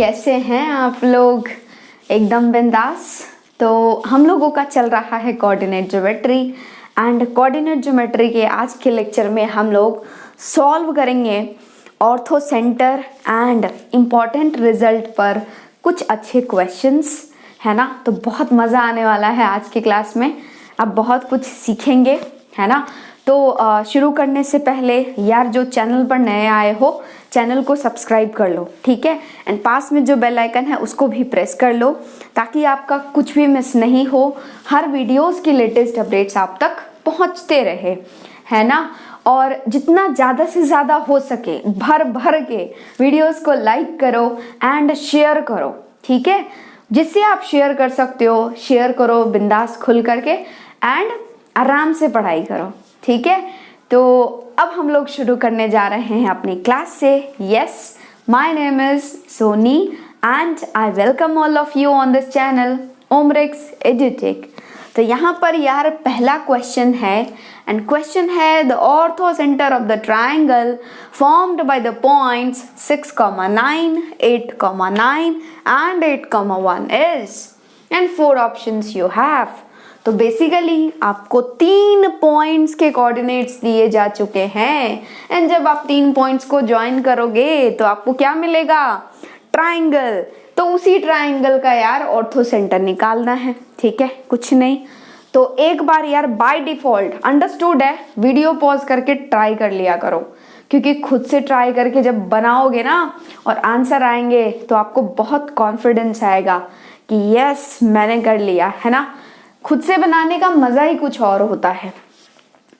कैसे हैं आप लोग? एकदम बिंदास। तो हम लोगों का चल रहा है coordinate geometry and coordinate geometry के आज के लेक्चर में हम लोग सॉल्व करेंगे ortho centre and important result पर कुछ अच्छे क्वेश्चंस, है ना। तो बहुत मज़ा आने वाला है आज की क्लास में, आप बहुत कुछ सीखेंगे, है ना। तो शुरू करने से पहले यार जो चैनल पर नए आए हो चैनल को सब्सक्राइब कर लो, ठीक है। एंड पास में जो बेल आइकन है उसको भी प्रेस कर लो ताकि आपका कुछ भी मिस नहीं हो, हर वीडियोस की लेटेस्ट अपडेट्स आप तक पहुंचते रहे, है ना। और जितना ज़्यादा से ज़्यादा हो सके भर भर के वीडियोस को लाइक करो एंड शेयर करो, ठीक है। जिससे आप शेयर कर सकते हो शेयर करो बिंदास खुल करके एंड आराम से पढ़ाई करो, ठीक है। तो अब हम लोग शुरू करने जा रहे हैं अपनी क्लास से। Yes, my name is Soni and I welcome all of you on this channel Omrix Edutech. तो यहाँ पर यार पहला क्वेश्चन है एंड क्वेश्चन है the orthocentre of the triangle formed by the points 6,9, 8,9 and 8,1 is, and 4 options you have. तो basically आपको 3 points के कोऑर्डिनेट्स दिए जा चुके हैं एंड जब आप 3 पॉइंट्स को ज्वाइन करोगे तो आपको क्या मिलेगा? ट्राइंगल। तो उसी ट्राइंगल का यार ऑर्थो सेंटर निकालना है, ठीक है, कुछ नहीं। तो एक बार यार बाय डिफॉल्ट अंडरस्टूड है, वीडियो पॉज करके ट्राई कर लिया करो, क्योंकि खुद से ट्राई करके जब बनाओगे ना और आंसर आएंगे तो आपको बहुत कॉन्फिडेंस आएगा कि यस मैंने कर लिया, है ना। खुद से बनाने का मजा ही कुछ और होता है।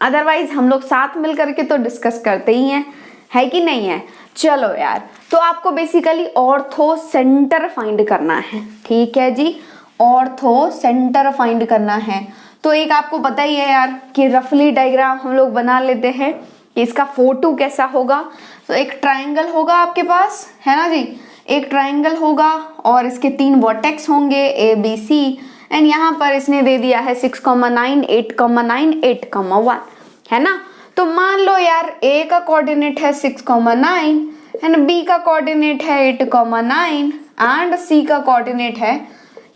अदरवाइज हम लोग साथ मिल करके तो डिस्कस करते ही हैं, है कि नहीं है। चलो यार, तो आपको बेसिकली ऑर्थो सेंटर फाइंड करना है, ठीक है जी। ऑर्थो सेंटर फाइंड करना है तो एक आपको पता ही है यार कि रफली डायग्राम हम लोग बना लेते हैं कि इसका फोटो कैसा होगा। तो एक ट्राइंगल होगा आपके पास, है ना जी। एक ट्राइंगल होगा और इसके 3 वर्टेक्स होंगे ए बी सी एंड यहाँ पर इसने दे दिया है 6,9, 8,9, 8,1, है ना। तो मान लो यार ए का कोऑर्डिनेट है 6,9 एंड बी का कोऑर्डिनेट है 8,9 एंड सी का कोऑर्डिनेट है,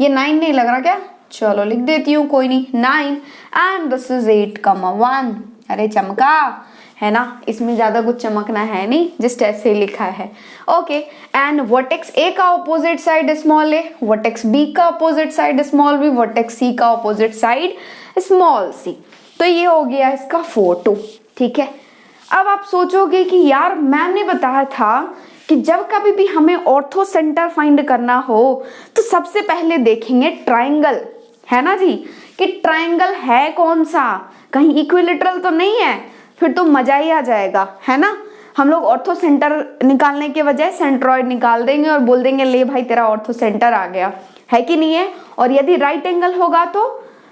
ये 9 नहीं लग रहा क्या? चलो लिख देती हूँ, कोई नहीं, 9 एंड दिस इज 8,1। अरे चमका, है ना। इसमें ज्यादा कुछ चमकना है नहीं, जस्ट ऐसे ही लिखा है, ओके। एंड वर्टेक्स ए का opposite side small a, vertex B का opposite side small b, vertex C का ऑपोजिट साइड स्मॉल सी। तो ये हो गया इसका फोटो, ठीक है। अब आप सोचोगे कि यार मैंने बताया था कि जब कभी भी हमें ऑर्थो सेंटर फाइंड करना हो तो सबसे पहले देखेंगे ट्राइंगल, है ना जी, कि ट्राइंगल है कौन सा, कहीं इक्विलेटरल तो नहीं है, फिर तो मजा ही आ जाएगा, है ना। हम लोग ऑर्थो सेंटर निकालने के बजाय सेंट्रॉइड निकाल देंगे और बोल देंगे ले भाई तेरा ऑर्थो सेंटर आ गया, है कि नहीं है। और यदि राइट एंगल होगा तो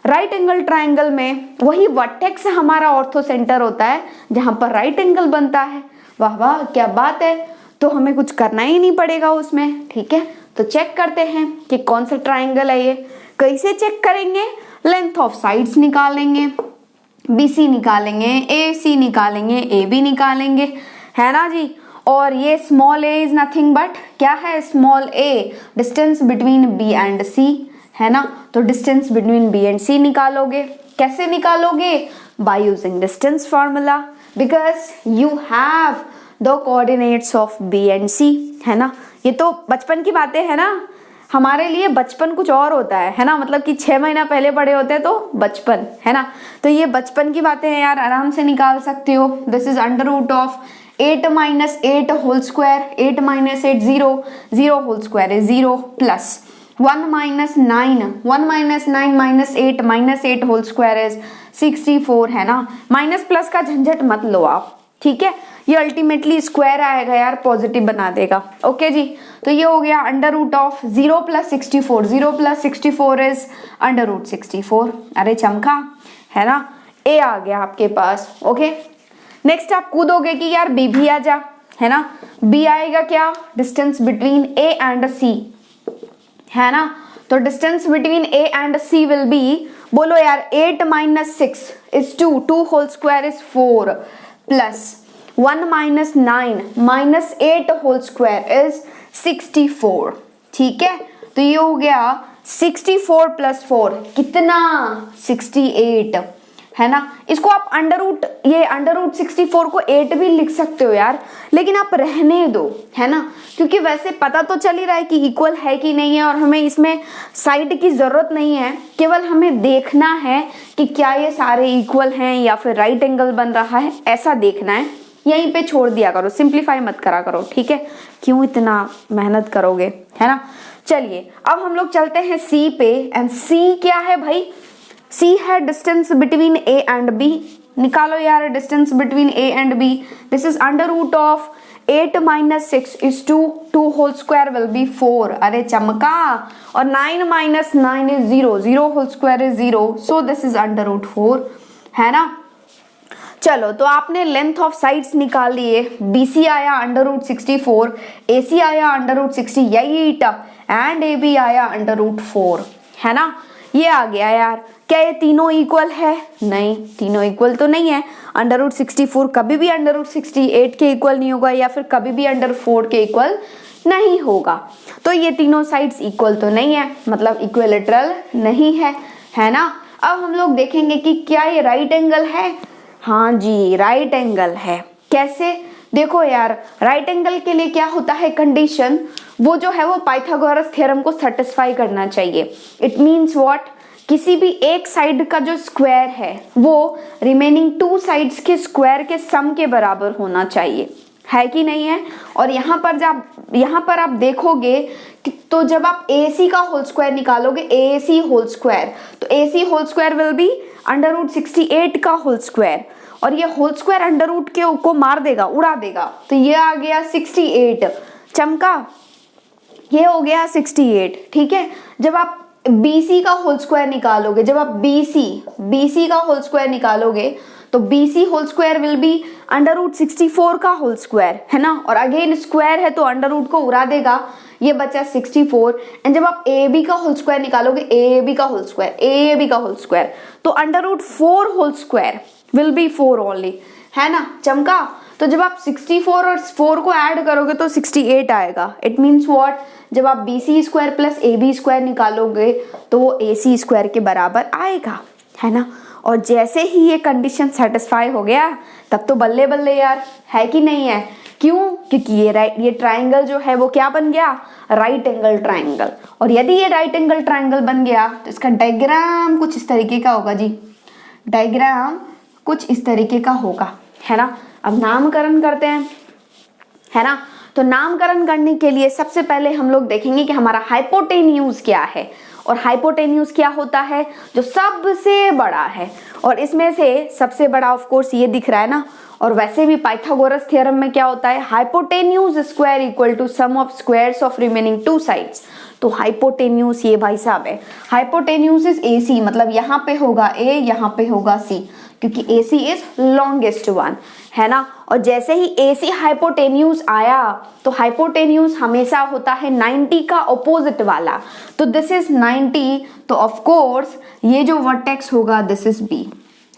राइट एंगल ट्राइंगल में वही वर्टेक्स हमारा ऑर्थो सेंटर होता है जहां पर राइट एंगल बनता है। वाह वाह क्या बात है, तो हमें कुछ करना ही नहीं पड़ेगा उसमें, ठीक है। तो चेक करते हैं कि कौन सा ट्राइंगल है ये। कैसे चेक करेंगे? लेंथ ऑफ साइड्स निकालेंगे, BC निकालेंगे, AC निकालेंगे, AB निकालेंगे, है ना जी। और ये small a is nothing but क्या है? Small a distance between B and C, है ना। तो distance between B and C निकालोगे। कैसे निकालोगे? Bye using distance formula, because you have the coordinates of B and C, है ना। ये तो बचपन की बातें है ना, हमारे लिए बचपन कुछ और होता है ना। मतलब कि 6 महीना पहले पढ़े होते हैं तो बचपन, है ना। तो ये बचपन की बातें हैं यार, आराम से निकाल सकते हो। This is under root of 8 minus 8 whole square, 8 minus 8 0, 0 whole square is 0 plus 1 minus 9, 1 minus 9 minus 8 whole square is 64, है ना। माइनस प्लस का झंझट मत लो आप, ठीक है। ये अल्टीमेटली स्क्वायर आएगा यार, पॉजिटिव बना देगा, ओके जी। तो ये हो गया under root of 0 plus 64, 0 plus 64 is under root 64। अरे चमका, है ना। ए आ गया आपके पास, ओके। नेक्स्ट आप कूदोगे कि यार बी भी आ जा, है ना। बी आएगा क्या? Distance between A and C, है ना। तो distance between A and C will be, बोलो यार 8 minus 6 is 2, 2 whole square is 4 plus 1 minus 9 minus 8 whole square is 64। ठीक है, तो ये हो गया 64 प्लस 4 कितना 68, है ना। इसको आप अंडर रूट 64 को 8 भी लिख सकते हो यार, लेकिन आप रहने दो, है ना, क्योंकि वैसे पता तो चल ही रहा है कि इक्वल है कि नहीं है, और हमें इसमें साइड की जरूरत नहीं है, केवल हमें देखना है कि क्या ये सारे इक्वल हैं या फिर राइट एंगल बन रहा है, ऐसा देखना है। यहीं पे छोड़ दिया करो, सिंप्लीफाई मत करा करो, ठीक है, क्यों इतना मेहनत करोगे, है ना। चलिए अब हम लोग चलते हैं सी पे, एंड सी क्या है भाई, सी है distance between A and B. निकालो यार distance between A and B. This is under root of 8 - 6 is 2 whole square will be 4। अरे चमका, और 9 - 9 is 0, 0 whole square is 0, so this is under root 4, है ना। चलो तो आपने लेंथ ऑफ साइड्स निकाल लिए, BC आया अंडर रूट 64, AC आया अंडर रूट 68 एंड AB आया अंडर रूट 4, है ना। ये आ गया यार, क्या ये तीनों इक्वल है? नहीं, तीनों इक्वल तो नहीं है। अंडर रूट 64 कभी भी अंडर रूट 68 के इक्वल नहीं होगा, या फिर कभी भी अंडर 4 के इक्वल नहीं होगा। तो ये तीनों साइड्स इक्वल तो नहीं है, मतलब इक्विलेटरल नहीं है, है ना। अब हम लोग देखेंगे कि क्या ये राइट एंगल है। हाँ जी, राइट एंगल है। कैसे? देखो यार, राइट एंगल के लिए क्या होता है कंडीशन, वो जो है वो पाइथागोरस थ्योरम को सेटिस्फाई करना चाहिए। इट मीन्स व्हाट, किसी भी एक साइड का जो स्क्वायर है वो रिमेनिंग 2 साइड्स के स्क्वायर के सम के बराबर होना चाहिए, है कि नहीं है। और यहाँ पर आप देखोगे तो जब आप AC का होल स्क्वायर निकालोगे, AC होल स्क्वायर, तो AC whole square will be under root 68 का होल स्क्वायर, और ये होल स्क्वायर अंडर रूट को मार देगा, उड़ा देगा, तो ये आ गया 68। चमका, ये हो गया 68, ठीक है। जब आप BC का होल स्क्वायर निकालोगे, जब आप BC का होल स्क्वायर निकालोगे, तो BC whole square will be under root 64 का होल स्क्वायर, है ना। और अगेन स्क्वायर है तो अंडर रूट को उड़ा देगा, ये बचा 64। एंड जब आप AB का होल स्क्वायर निकालोगे, AB का होल स्क्वायर, तो under root 4 whole square will be 4 only, है ना। चमका, तो जब आप 64 और 4 को ऐड करोगे तो 68 आएगा। इट मीन्स व्हाट, जब आप BC square plus AB square निकालोगे तो वो AC स्क्वायर के बराबर आएगा, है ना। और जैसे ही ये कंडीशन सेटिस्फाई हो गया, तब तो बल्ले बल्ले यार, है कि नहीं है। क्यों? क्योंकि ये ट्राइंगल जो है वो क्या बन गया, राइट एंगल ट्राइंगल। और यदि ये राइट एंगल ट्राइंगल बन गया तो इसका डायग्राम कुछ इस तरीके का होगा जी, डायग्राम कुछ इस तरीके का होगा, है ना। अब नामकरण करते हैं, है ना। तो नामकरण करने के लिए सबसे पहले हम लोग देखेंगे कि हमारा हाइपोटेन्यूज क्या है। और हाइपोटेन्यूज क्या होता है, जो सबसे बड़ा है, और इसमें से सबसे बड़ा ऑफ कोर्स ये दिख रहा है ना। और वैसे भी पाइथागोरस थ्योरम में क्या होता है, hypotenuse square equal to sum of squares of remaining 2 sides. तो हाइपोटेन्यूज ये भाई साहब है, हाइपोटेन्यूज इज AC, मतलब यहाँ पे होगा A, यहाँ पे होगा C, क्योंकि AC इज लॉन्गेस्ट वन, है ना। और जैसे ही AC हाइपोटेन्यूज आया तो हाइपोटेन्यूज हमेशा होता है 90 का ऑपोजिट वाला, तो दिस इज 90, तो ऑफ कोर्स ये जो वर्टेक्स होगा दिस इज B,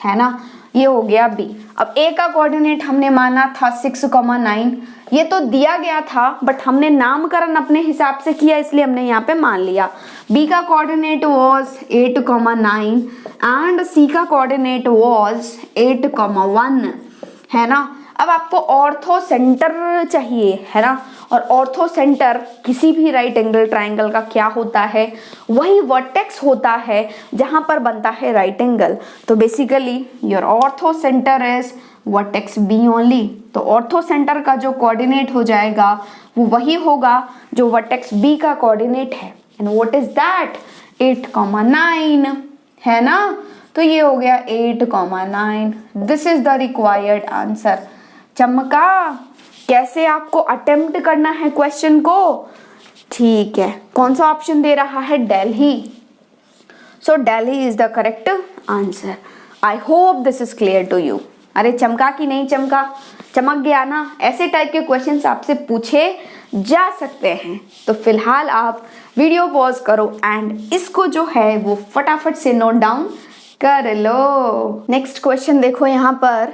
है ना। ये हो गया B। अब A का कोऑर्डिनेट हमने माना था 6,9, ये तो दिया गया था बट हमने नामकरण अपने हिसाब से किया, इसलिए हमने यहाँ पे मान लिया। B का कोऑर्डिनेट वाज 8,9 एंड C का कोऑर्डिनेट वाज 8,1, है ना। अब आपको ऑर्थो सेंटर चाहिए, है ना। और ऑर्थो सेंटर किसी भी राइट एंगल ट्राइंगल का क्या होता है, वही वर्टेक्स होता है जहां पर बनता है राइट एंगल। तो basically your ortho centre is vertex B only. तो ऑर्थो सेंटर का जो कोऑर्डिनेट हो जाएगा वो वही होगा जो वर्टेक्स B का कोऑर्डिनेट है। एंड व्हाट इज दैट, 8,9, है ना। तो ये हो गया 8,9। This is the required answer. चमका, कैसे आपको अटेम्प्ट करना है क्वेश्चन को, ठीक है। कौन सा ऑप्शन दे रहा है, Delhi. So Delhi is the correct answer. I hope this is clear to you. अरे चमका कि नहीं चमका, चमक गया ना। ऐसे टाइप के क्वेश्चंस आपसे पूछे जा सकते हैं। तो फिलहाल आप वीडियो पॉज करो एंड इसको जो है वो फटाफट से नोट डाउन कर लो। नेक्स्ट क्वेश्चन देखो यहाँ पर।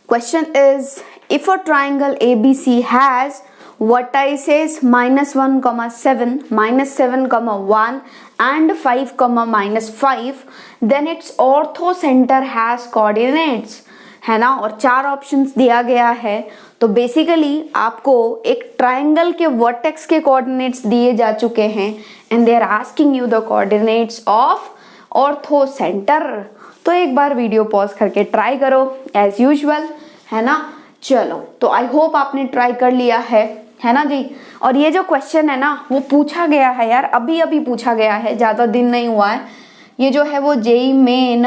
Question is, if a triangle ABC has vertices -1, -7, -7, 1 and 5, -5, then its orthocenter has coordinates, है ना। और 4 ऑप्शंस दिया गया है। तो बेसिकली आपको एक ट्राइंगल के वर्टेक्स के कोऑर्डिनेट्स दिए जा चुके हैं and they are asking you the coordinates of orthocentre. तो एक बार वीडियो पॉज करके ट्राई करो एज यूजुअल, है ना। चलो, तो आई होप आपने ट्राई कर लिया है ना जी। और ये जो क्वेश्चन है ना वो पूछा गया है यार, अभी अभी पूछा गया है, ज़्यादा दिन नहीं हुआ है। ये जो है वो जेईई मेन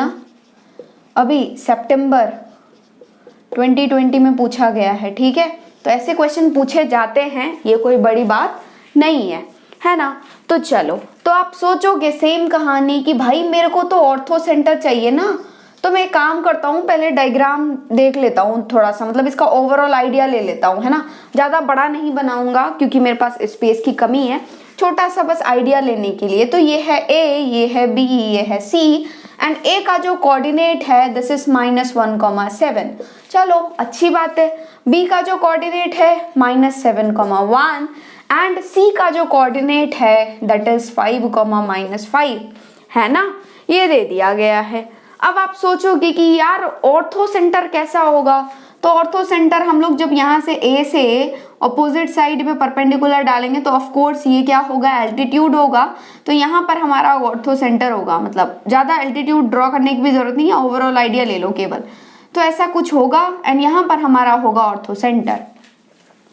अभी सितंबर 2020 में पूछा गया है, ठीक है। तो ऐसे क्वेश्चन पूछे जाते हैं, ये कोई बड़ी बात नहीं है ना। तो चलो, तो आप सोचोगे सेम कहानी कि भाई मेरे को तो ऑर्थो सेंटर चाहिए ना, तो मैं एक काम करता हूँ, पहले डायग्राम देख लेता हूँ थोड़ा सा, मतलब इसका ओवरऑल आइडिया ले लेता हूँ, है ना। ज़्यादा बड़ा नहीं बनाऊंगा क्योंकि मेरे पास स्पेस की कमी है, छोटा सा बस आइडिया लेने के लिए। तो ये है ए, ये है बी, ये है सी एंड ए का जो कोऑर्डिनेट है दिस इज -1, 7। चलो अच्छी बात है। बी का जो कोऑर्डिनेट है -7, 1 एंड सी का जो कोऑर्डिनेट है दैट इज 5, -5, है ना। ये दे दिया गया है। अब आप सोचोगे कि यार ऑर्थो सेंटर कैसा होगा, तो ऑर्थो सेंटर हम लोग जब यहाँ से ए से अपोजिट साइड में परपेंडिकुलर डालेंगे तो ऑफ कोर्स ये क्या होगा, एल्टीट्यूड होगा। तो यहाँ पर हमारा ऑर्थो सेंटर होगा, मतलब ज़्यादा एल्टीट्यूड ड्रॉ करने की भी जरूरत नहीं है, ओवरऑल आइडिया ले लो केवल। तो ऐसा कुछ होगा एंड यहाँ पर हमारा होगा ऑर्थो सेंटर,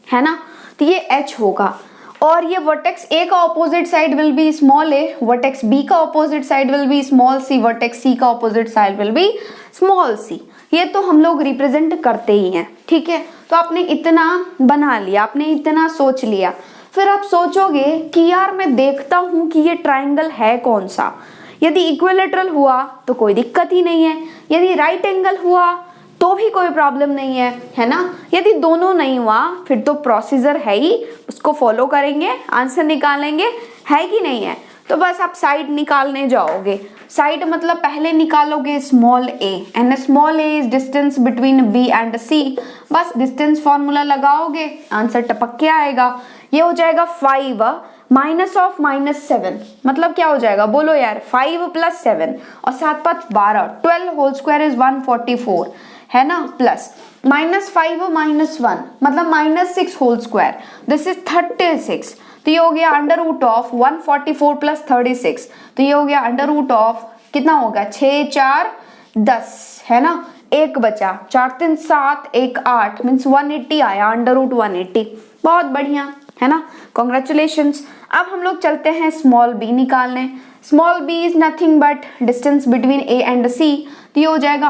है ना। तो ये एच होगा और ये वर्टेक्स ए का opposite side will be small a, vertex B का opposite side will be small c, vertex C का opposite side will be small c. ये तो हम लोग रिप्रेजेंट करते ही हैं, ठीक है। तो आपने इतना बना लिया, आपने इतना सोच लिया, फिर आप सोचोगे कि यार मैं देखता हूं कि ये ट्राइंगल है कौन सा। यदि इक्विलेटरल हुआ तो कोई दिक्कत ही नहीं है, यदि राइट एंगल हुआ तो भी कोई प्रॉब्लम नहीं है ना। यदि दोनों नहीं हुआ फिर तो प्रोसीजर है ही, उसको फॉलो करेंगे, आंसर निकालेंगे, है कि नहीं है। तो बस आप साइड निकालने जाओगे। साइड मतलब पहले निकालोगे small a and small a is distance between B and C. बस डिस्टेंस फॉर्मूला लगाओगे, आंसर टपक के आएगा। ये हो जाएगा 5 -7, मतलब क्या हो जाएगा बोलो यार, 5 + 7 और 7 × 5 12, 12 होल स्क्वायर इज 144, है ना। प्लस -5 -1 मतलब -6 होल स्क्वायर, दिस इज 36। तो ये हो गया √ऑफ 144 + 36। तो ये हो गया √ऑफ कितना होगा, 6 4 10, है ना। एक बचा, 4 3 7 1 8 मीन्स 180 आया, √180। बहुत बढ़िया, है ना, कॉन्ग्रेचुलेशंस। अब हम लोग चलते हैं स्मॉल बी निकालने। Small b is nothing but distance between A and C. तो ये हो जाएगा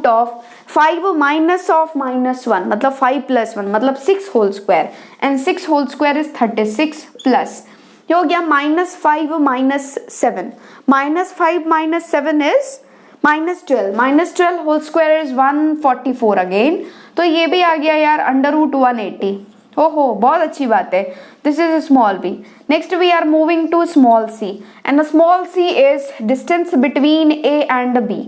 √ऑफ 5 -1 मतलब 5 + 1 मतलब 6 whole square and 6 whole square is 36 plus ये हो गया -5 -7, -5 -7 is -12 whole square is 144 again. तो ये भी आ गया यार √180। ओहो, बहुत अच्छी बात है। This is small B. Next we are moving to small C and small C is distance between A and B.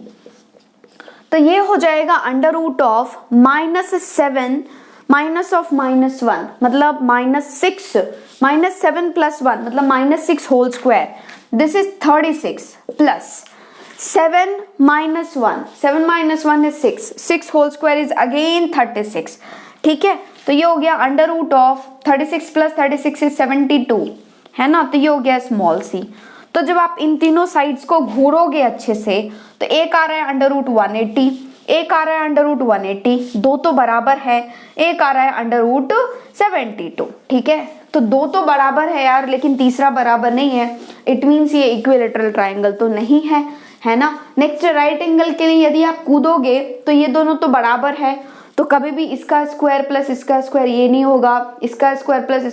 तो ये हो जाएगा √ऑफ -7 -1 मतलब -6 -7 + 1 मतलब -6 whole square, this is 36 plus 7 -1, 7 -1 is 6, 6 whole square is again 36, ठीक है। तो ये हो गया √ऑफ 36 + 36 इज 72, है ना। तो ये हो गया स्मॉल सी। तो जब आप इन तीनों साइड्स को घूरोगे अच्छे से तो एक आ रहा है √180, एक आ रहा है √180, दो तो बराबर है, एक आ रहा है √72, ठीक है। तो दो तो बराबर है यार, लेकिन तीसरा बराबर नहीं है, इट मीन्स ये इक्विलेटरल ट्राइंगल तो नहीं है ना। नेक्स्ट राइट एंगल के लिए यदि आप कूदोगे तो ये दोनों तो बराबर है, तो कभी भी इसका स्क्वायर प्लस इसका स्क्वायर ये नहीं होगा, इसका स्क्वायर प्लस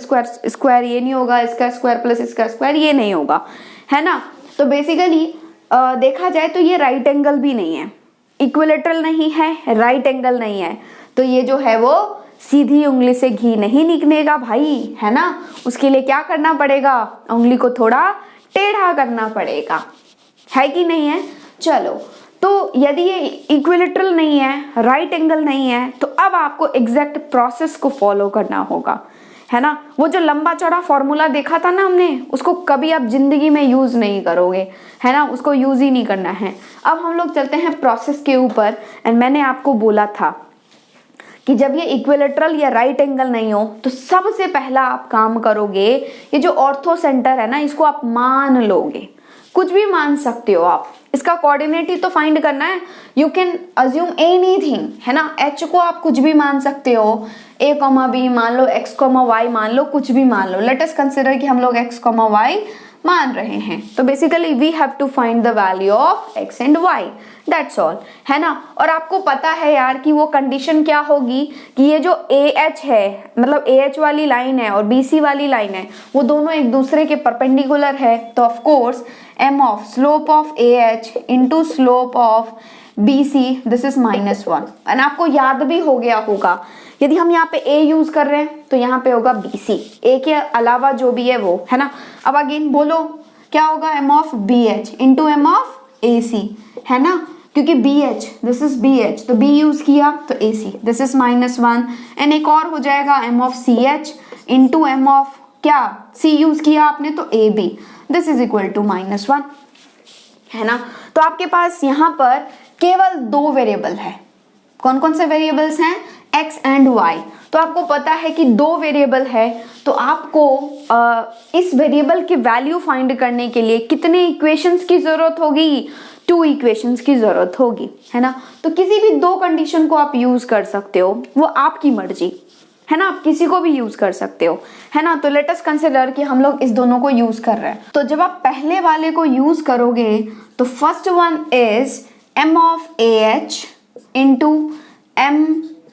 स्क्वायर ये नहीं होगा, इसका स्क्वायर प्लस इसका स्क्वायर ये नहीं होगा, है ना। तो बेसिकली देखा जाए तो ये राइट एंगल भी नहीं है, इक्विलेटरल नहीं है, राइट एंगल नहीं है। तो ये जो है वो सीधी उंगली से घी नहीं निकलेगा भाई, है ना। उसके लिए क्या करना पड़ेगा, उंगली को थोड़ा टेढ़ा करना पड़ेगा, है कि नहीं है। चलो, तो यदि ये इक्विलेटरल नहीं है, राइट एंगल नहीं है, तो अब आपको एग्जैक्ट प्रोसेस को फॉलो करना होगा। है ना। वो जो लंबा चौड़ा फॉर्मूला देखा था ना हमने, उसको कभी आप जिंदगी में यूज नहीं करोगे, है ना, उसको यूज ही नहीं करना है। अब हम लोग चलते हैं प्रोसेस के ऊपर। एंड मैंने आपको बोला था कि जब ये इक्विलेटरल या राइट एंगल नहीं हो तो सबसे पहला आप काम करोगे, ये जो ऑर्थो सेंटर है ना, इसको आप मान लोगे। कुछ भी मान सकते हो आप, इसका कोऑर्डिनेट ही तो फाइंड करना है। यू कैन अज्यूम एनीथिंग, है ना। एच को आप कुछ भी मान सकते हो, ए कॉमा बी मान लो, एक्स कॉमा वाई मान लो, कुछ भी मान लो। लेट अस कंसिडर कि हम लोग एक्स कॉमा वाई मान रहे हैं, तो basically we have to find the value of x and y, that's all, है ना। और आपको पता है यार कि वो कंडीशन क्या होगी कि ये जो ए एच है, मतलब ए एच वाली लाइन है और बी सी वाली लाइन है, वो दोनों एक दूसरे के परपेंडिकुलर है। तो of course m of slope of AH into slope of BC this is -1। And आपको याद भी हो गया होगा, यदि हम यहाँ पे A यूज कर रहे हैं तो यहाँ पे होगा BC, A के अलावा जो भी है वो, है ना। अब अगेन बोलो क्या होगा, m of BH into m of AC, है ना, क्योंकि BH दिस इज BH तो B यूज किया तो AC दिस इज -1। एंड एक और हो जाएगा m of CH into m of क्या C यूज किया आपने तो AB this is equal to -1, है ना। तो आपके पास यहाँ पर केवल दो वेरिएबल है। कौन कौन से वेरिएबल्स हैं, x एंड y। तो आपको पता है कि दो वेरिएबल है, तो आपको इस वेरिएबल की वैल्यू फाइंड करने के लिए कितने इक्वेशंस की जरूरत होगी, 2 इक्वेशंस की जरूरत होगी, है ना। तो किसी भी दो कंडीशन को आप यूज कर सकते हो, वो आपकी मर्जी, है ना, आप किसी को भी यूज कर सकते हो, है ना। तो लेट अस कंसिडर कि हम लोग इस दोनों को यूज कर रहे हैं। तो जब आप पहले वाले को यूज करोगे तो first one is m of AH into m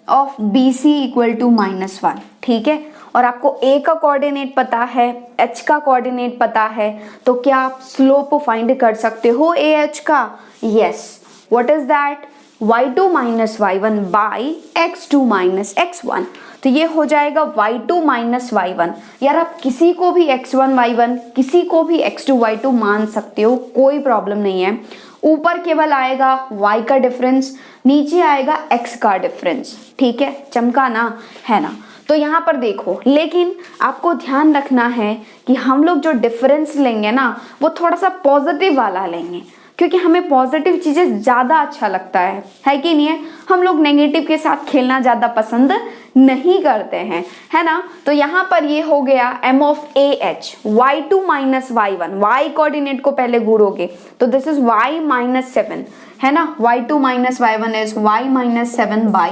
of BC equal to -1, ठीक है। और आपको A का कोऑर्डिनेट पता है, H का कोऑर्डिनेट पता है, तो क्या आप स्लोप फाइंड कर सकते हो AH का? Yes, what is that, y2 minus y1 by x2 minus x1। तो ये हो जाएगा y2 माइनस y1। यार आप किसी को भी x1 y1, किसी को भी x2 y2 मान सकते हो, कोई प्रॉब्लम नहीं है। ऊपर केवल आएगा y का डिफरेंस, नीचे आएगा x का डिफरेंस, ठीक है, चमका ना, है ना। तो यहाँ पर देखो, लेकिन आपको ध्यान रखना है कि हम लोग जो डिफरेंस लेंगे ना, वो थोड़ा सा पॉजिटिव वाला लेंगे, क्योंकि हमें पॉजिटिव चीजें ज्यादा अच्छा लगता है कि नहीं है। हम लोग नेगेटिव के साथ खेलना ज्यादा पसंद नहीं करते हैं, है ना। तो यहाँ पर ये हो गया m of AH y2 minus y1, y coordinate को पहले घूरोगे तो दिस इज y माइनस 7, है ना। y2 minus y1 is y minus 7 by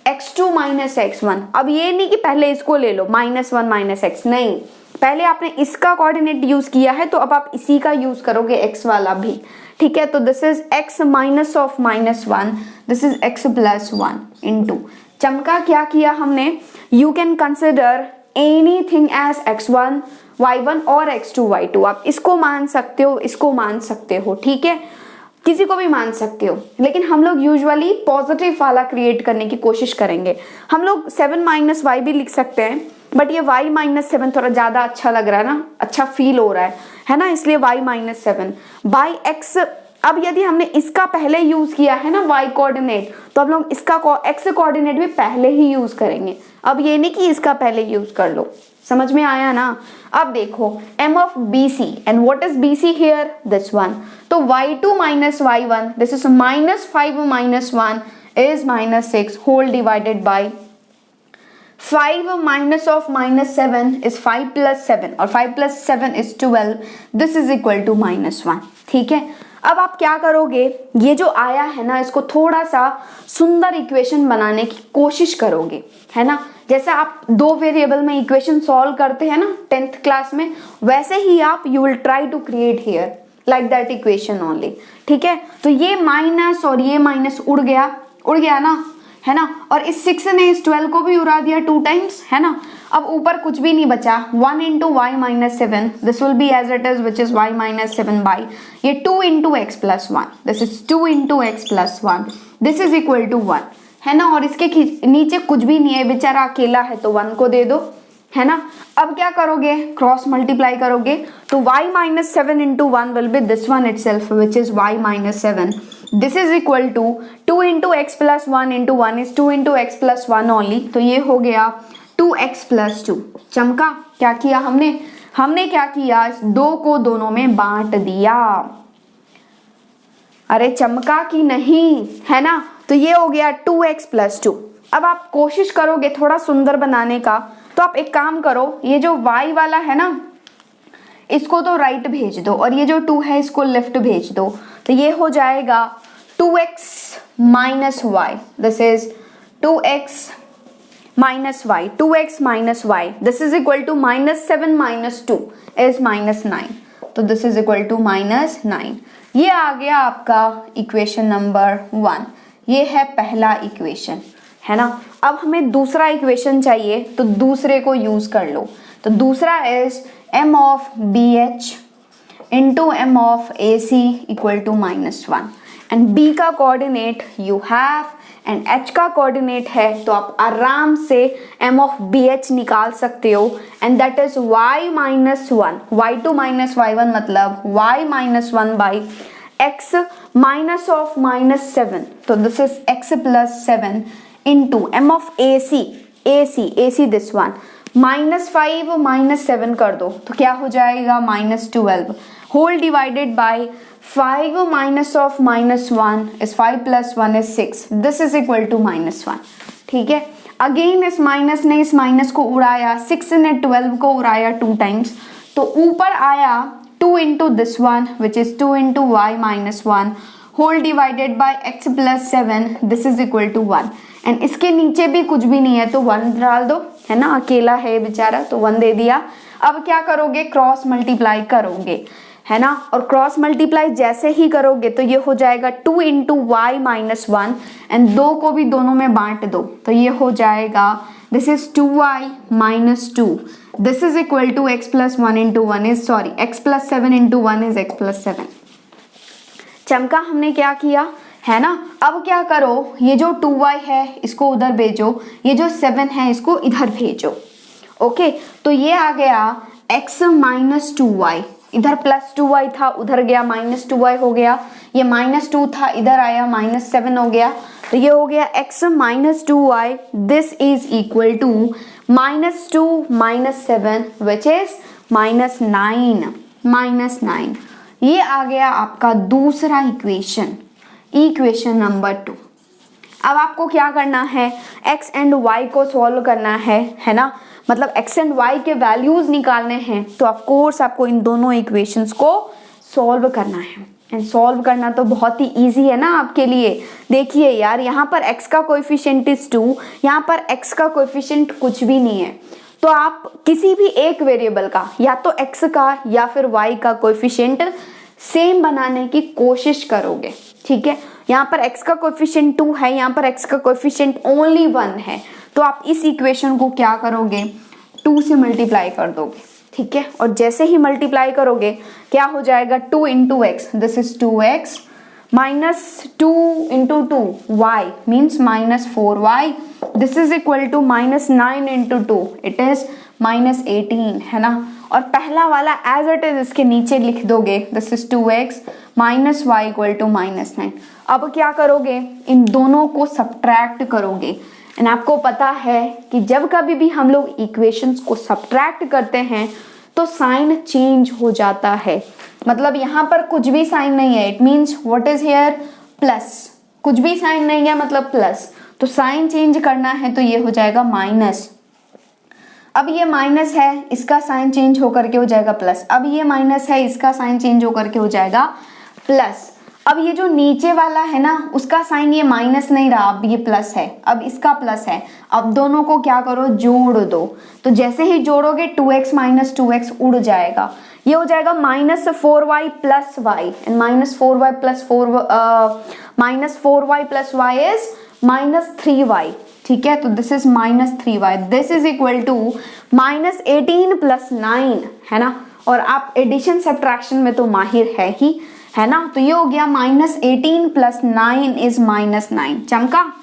x2 minus x1। अब ये नहीं कि पहले इसको ले लो -1 माइनस x, नहीं, पहले आपने इसका कोऑर्डिनेट यूज किया है तो अब आप इसी का यूज करोगे x वाला भी, ठीक है। तो this is x minus of -1, this is x plus 1 into चमका क्या किया हमने, you can consider anything as x1 y1 और x2 y2। आप इसको मान सकते हो, इसको मान सकते हो, ठीक है, किसी को भी मान सकते हो, लेकिन हम लोग यूजुअली पॉजिटिव वाला क्रिएट करने की कोशिश करेंगे। हम लोग 7 माइनस वाई भी लिख सकते हैं, बट ये y माइनस 7 थोड़ा ज्यादा अच्छा लग रहा है ना, अच्छा फील हो रहा है ना, इसलिए y माइनस 7 बाई x। अब यदि हमने इसका पहले यूज किया है ना y कोऑर्डिनेट, तो अब लोग इसका x कोऑर्डिनेट भी पहले ही यूज करेंगे। अब ये नहीं कि इसका पहले यूज कर लो, समझ में आया ना। अब देखो m of BC and what is BC here, this one. तो y2 minus y1 this is -5 minus 1 is -6 whole divided by 5 minus of -7 is 5 plus 7 और 5 plus 7 is 12, this is equal to -1, ठीक है। अब आप क्या करोगे, ये जो आया है ना, इसको थोड़ा सा सुंदर इक्वेशन बनाने की कोशिश करोगे, है ना। जैसा आप दो वेरिएबल में इक्वेशन सॉल्व करते हैं ना 10th क्लास में, वैसे ही आप you will try to create here like that equation only, ठीक है। तो ये माइनस और ये माइनस उड़ गया ना, है ना। और इस 6 ने इस 12 को भी उड़ा दिया 2 टाइम्स, है ना। अब ऊपर कुछ भी नहीं बचा, 1 into y minus 7 this will be as it is which is y minus 7 by ये 2 into x plus 1 this is 2 into x plus 1 this is equal to 1, है ना। और इसके नीचे कुछ भी नहीं है, बेचारा अकेला है तो 1 को दे दो, है ना। अब क्या करोगे, क्रॉस मल्टीप्लाई करोगे तो y minus 7 into 1 will be this one itself which is y minus 7, this is equal to 2 into x plus 1 into 1 is 2 into x plus 1 only. तो ये हो गया 2x प्लस 2। चमका, क्या किया हमने क्या किया, इस 2 को दोनों में बांट दिया। अरे चमका कि नहीं, है ना। तो ये हो गया 2x प्लस 2। अब आप कोशिश करोगे थोड़ा सुंदर बनाने का, तो आप एक काम करो, ये जो y वाला है ना, इसको तो राइट भेज दो और ये जो 2 है इसको लेफ्ट भेज दो। तो ये हो जाएगा 2x minus y, this is 2x minus y, 2x minus y, this is equal to -7 minus 2 is -9, तो दिस इज इक्वल टू -9। ये आ गया आपका इक्वेशन नंबर 1। ये है पहला इक्वेशन, है ना। अब हमें दूसरा इक्वेशन चाहिए, तो दूसरे को यूज कर लो। तो दूसरा is m of BH into m of AC equal to -1 and B का coordinate you have and H का कोऑर्डिनेट है, तो आप आराम से m ऑफ BH निकाल सकते हो and that is y minus 1, y2 minus y1 मतलब y minus 1 by x minus of -7, तो this is x plus 7 into m of AC this one -5 -7 कर दो, तो क्या हो जाएगा -12 whole divided by 5 minus of -1 is 5 plus 1 is 6, this is equal to -1। ठीक है, अगेन इस माइनस ने इस माइनस को उड़ाया, 6 ने 12 को उड़ाया 2 टाइम्स, तो ऊपर आया 2 into this one which is 2 into y minus 1 whole divided by x plus 7, this is equal to 1 and इसके नीचे भी कुछ भी नहीं है तो 1 डाल दो, है ना, अकेला है बेचारा तो 1 दे दिया। अब क्या करोगे, क्रॉस मल्टीप्लाई करोगे, है ना, और क्रॉस मल्टीप्लाई जैसे ही करोगे तो ये हो जाएगा 2 इंटू वाई माइनस 1 एंड 2 को भी दोनों में बांट दो, तो ये हो जाएगा this is 2y minus 2, this is equal to x plus 1 into 1 is sorry x plus 7 into 1 is x plus 7। चमका, हमने क्या किया, है ना। अब क्या करो, ये जो 2y है इसको उधर भेजो, ये जो 7 है इसको इधर भेजो। ओके, तो ये आ गया x माइनस 2y, इधर प्लस 2y था उधर गया -2y हो गया, ये -2 था इधर आया -7 हो गया, तो ये हो गया x minus 2y, this is equal to -2 -7 which is -9। ये आ गया आपका दूसरा इक्वेशन नंबर 2। अब आपको क्या करना है, x एंड y को सॉल्व करना है ना, मतलब x एंड y के वैल्यूज निकालने हैं, तो ऑफ कोर्स आपको इन दोनों इक्वेशंस को सॉल्व करना है एंड सॉल्व करना तो बहुत ही इजी है ना आपके लिए। देखिए यार, यहाँ पर x का कोएफिशिएंट इज 2, यहाँ पर x का कोएफिशिएंट कुछ भी नहीं है, तो आप किसी भी एक वेरिएबल का या तो x का या फिर y का कोएफिशिएंट सेम बनाने की कोशिश करोगे। ठीक है, यहाँ पर x का कोएफिशिएंट 2 है, यहाँ पर x का कोएफिशिएंट ओनली 1 है, तो आप इस इक्वेशन को क्या करोगे, 2 से मल्टीप्लाई कर दोगे। ठीक है, और जैसे ही मल्टीप्लाई करोगे क्या हो जाएगा, 2 into x, this is 2x minus 2 into 2 y means -4y, this is equal to -9 into 2 it is -18, है ना। और पहला वाला एज इट इज इसके नीचे लिख दोगे, this is 2x minus y equal to -9। अब क्या करोगे, इन दोनों को सब्ट्रैक्ट करोगे एंड आपको पता है कि जब कभी भी हम लोग इक्वेशंस को सब्ट्रैक्ट करते हैं तो साइन चेंज हो जाता है, मतलब यहाँ पर कुछ भी साइन नहीं है, it means what is here plus, कुछ भी साइन नहीं है मतलब प्लस, तो साइन चेंज करना है तो ये हो जाएगा माइनस। अब ये माइनस है, इसका साइन चेंज होकर के हो जाएगा प्लस, अब ये माइनस है, इसका साइन चेंज होकर के हो जाएगा प्लस। अब ये जो नीचे वाला है ना उसका साइन ये माइनस नहीं रहा, अब ये प्लस है, अब इसका प्लस है, अब दोनों को क्या करो, जोड़ दो, तो जैसे ही जोड़ोगे 2x माइनस 2x उड़ जाएगा, ये हो जाएगा -4y plus y and -4y plus y is -3y। ठीक है, तो this is -3y, this is equal to -18 plus 9, है ना, और आप एडिशन सब्ट्रैक्शन में तो माहिर है ना, तो ये हो गया -18 प्लस 9 इज -9। चमका,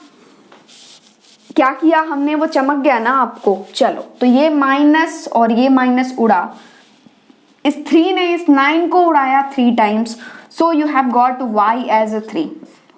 क्या किया हमने, वो चमक गया ना आपको। चलो, तो ये माइनस और ये माइनस उड़ा, इस 3 ने इस 9 को उड़ाया 3 times, so you have got y as 3,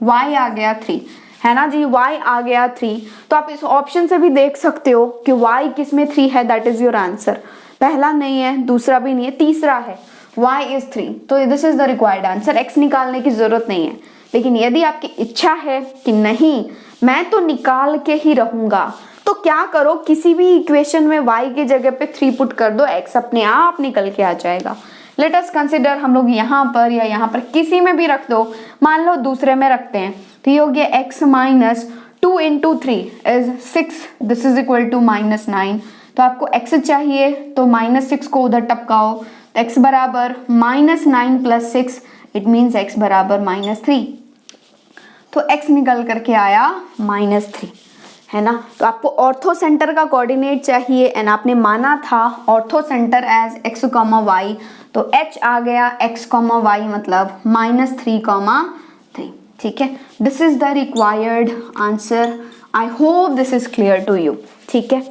y आ गया 3, है ना जी, y आ गया 3। तो आप इस ऑप्शन से भी देख सकते हो कि y किस में 3 है, दैट इज योर आंसर। पहला नहीं है, दूसरा भी नहीं है, तीसरा है, y इज 3। तो this is the required answer. x निकालने की जरूरत नहीं है, लेकिन यदि आपकी इच्छा है कि नहीं मैं तो निकाल के ही रहूंगा, तो क्या करो, किसी भी इक्वेशन में y की जगह पे 3 पुट कर दो, x अपने आप निकल के आ जाएगा। लेट अस कंसिडर, हम लोग यहाँ पर या यहाँ पर किसी में भी रख दो, मान लो दूसरे में रखते हैं, तो ये हो गया x minus 2 into 3 is 6, this is equal to -9। तो आपको x चाहिए तो -6 को उधर टपकाओ, तो x बराबर -9 प्लस 6, इट मीन्स x बराबर -3। तो x निकल करके आया -3, है ना। तो आपको ऑर्थो सेंटर का कोऑर्डिनेट चाहिए एंड आपने माना था orthocentre as x, y, तो h आ गया x, y मतलब -3, ठीक है। This is the required answer. I hope this is clear to you, ठीक है,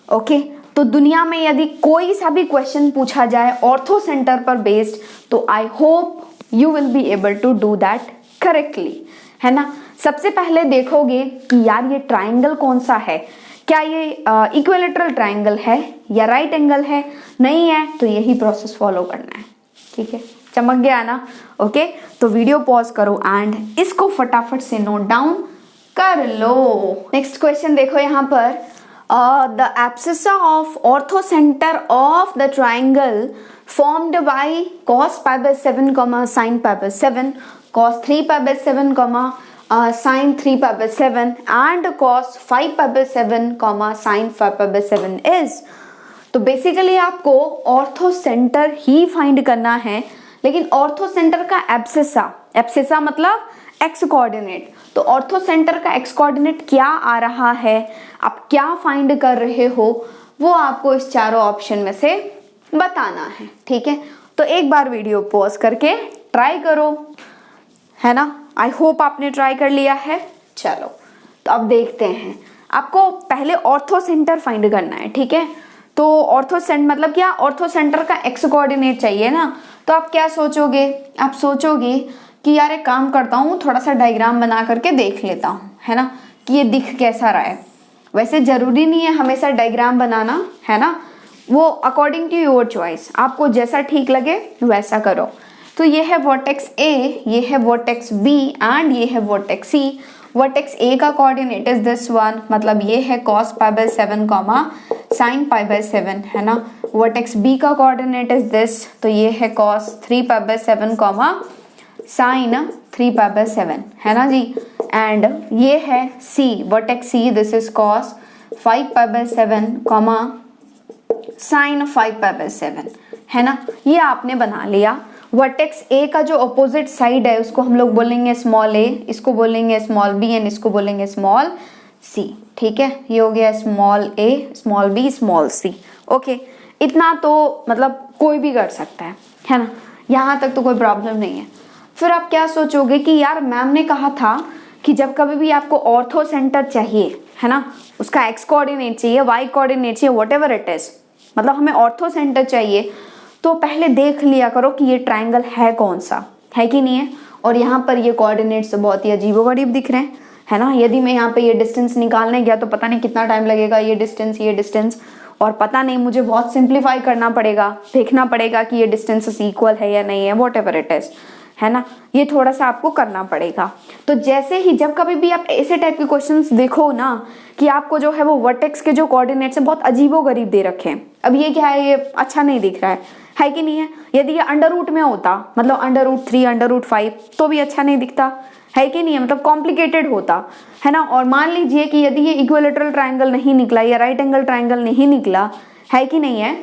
ओके। तो दुनिया में यदि कोई सा भी क्वेश्चन पूछा जाए ऑर्थो सेंटर पर बेस्ड, तो I hope you will be able to do that correctly, है ना। सबसे पहले देखोगे कि यार ये ट्राइंगल कौन सा है, क्या ये इक्विलेटरल ट्राइंगल है या राइट एंगल है, नहीं है तो यही प्रोसेस फॉलो करना है, ठीक है। चमक गया ना, ओके। तो वीडियो पॉज करो एंड इसको फटाफट से नोट डाउन कर लो। नेक्स्ट क्वेश्चन देखो यहाँ पर, the abscissa of orthocentre of the triangle formed by cos π/7, sin π/7, cos 3π/7, sin 3π/7 and cos 5π/7, sin 5π/7 is। तो बेसिकली आपको ऑर्थो सेंटर ही फाइंड करना है, लेकिन ऑर्थो सेंटर का एब्सिसा मतलब एक्स कोऑर्डिनेट। तो ऑर्थो सेंटर का एक्स कोऑर्डिनेट क्या आ रहा है, आप क्या फाइंड कर रहे हो, वो आपको इस चारों ऑप्शन में से बताना है, ठीक है। तो एक बार वीडियो पॉज करके ट्राई करो, है ना। आई होप आपने ट्राई कर लिया है। चलो तो अब देखते हैं, आपको पहले ऑर्थो सेंटर फाइंड करना है, ठीक है। तो ऑर्थो सेंटर मतलब क्या, ऑर्थो सेंटर का एक्स कोऑर्डिनेट चाहिए ना। तो आप क्या सोचोगे, आप सोचोगे कि यार एक काम करता हूँ, थोड़ा सा डायग्राम बना करके देख लेता हूँ, है ना, कि ये दिख कैसा रहा है। वैसे जरूरी नहीं है हमेशा डायग्राम बनाना, है ना, वो अकॉर्डिंग टू योर चॉइस, आपको जैसा ठीक लगे वैसा करो। तो ये है वर्टेक्स ए, ये है वर्टेक्स बी एंड ये है वर्टेक्स सी। वर्टेक्स ए का कोऑर्डिनेट इज दिस वन, मतलब ये है cos π/7, sin π/7, है ना। वर्टेक्स बी का कोऑर्डिनेट इज दिस, तो ये है cos 3π/7, sin 3π/7, है ना जी। एंड ये है C, vertex C, this is cos 5π/7, sin 5π/7, है ना। ये आपने बना लिया। वर्टेक्स ए का जो अपोजिट साइड है उसको हम लोग बोलेंगे स्मॉल ए, इसको बोलेंगे स्मॉल बी एंड इसको बोलेंगे स्मॉल सी, ठीक है। ये हो गया स्मॉल ए, स्मॉल बी, स्मॉल सी, ओके। इतना तो मतलब कोई भी कर सकता है ना, यहाँ तक तो कोई प्रॉब्लम नहीं है। फिर आप क्या सोचोगे कि यार मैम ने कहा था कि जब कभी भी आपको ऑर्थो सेंटर चाहिए, है ना, उसका एक्स कोऑर्डिनेट चाहिए, वाई कोऑर्डिनेट चाहिए, वॉट एवर इट इज, मतलब हमें ऑर्थो सेंटर चाहिए, तो पहले देख लिया करो कि ये ट्राइंगल है कौन सा, है कि नहीं है। और यहाँ पर ये कोऑर्डिनेट्स बहुत ही अजीबोगरीब दिख रहे हैं, है ना। यदि मैं यहाँ पे ये डिस्टेंस निकालने गया तो पता नहीं कितना टाइम लगेगा, ये डिस्टेंस, और पता नहीं मुझे बहुत सिंप्लीफाई करना पड़ेगा, देखना पड़ेगा कि ये डिस्टेंसेस इक्वल है या नहीं है, वॉट एवर इट इज, है ना। ये थोड़ा सा आपको करना पड़ेगा। तो जैसे ही जब कभी भी आप ऐसे टाइप के क्वेश्चंस देखो ना कि आपको जो है वो वर्टेक्स के जो कोऑर्डिनेट्स हैं बहुत अजीबोगरीब दे रखे हैं, अब ये क्या है, ये अच्छा नहीं दिख रहा है कि नहीं है। यदि ये अंडर रूट में होता, मतलब √3, √5, तो भी अच्छा नहीं दिखता, है कि नहीं है, मतलब कॉम्प्लिकेटेड होता, है ना। और मान लीजिए कि यदि ये इक्विलेटरल ट्राइंगल नहीं निकला या राइट एंगल ट्राइंगल नहीं निकला, है कि नहीं है,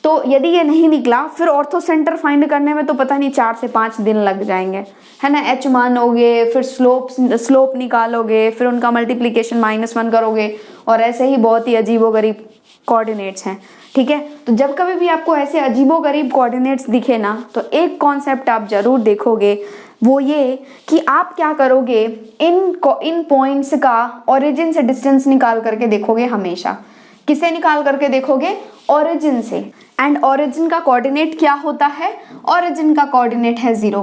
तो यदि ये नहीं निकला फिर ऑर्थो सेंटर फाइंड करने में तो पता नहीं 4 से 5 दिन लग जाएंगे, है ना। एच मानोगे, फिर स्लोप निकालोगे, फिर उनका मल्टीप्लीकेशन -1 करोगे, और ऐसे ही बहुत ही अजीबोगरीब कोऑर्डिनेट्स हैं, ठीक है। तो जब कभी भी आपको ऐसे अजीबोगरीब कोऑर्डिनेट्स दिखे ना, तो एक कॉन्सेप्ट आप जरूर देखोगे, वो ये कि आप क्या करोगे, इन पॉइंट्स का ओरिजिन से डिस्टेंस निकाल करके देखोगे हमेशा। किसे निकाल करके देखोगे, ओरिजिन से। एंड ओरिजिन का कोऑर्डिनेट क्या होता है, ओरिजिन का कोऑर्डिनेट है 0,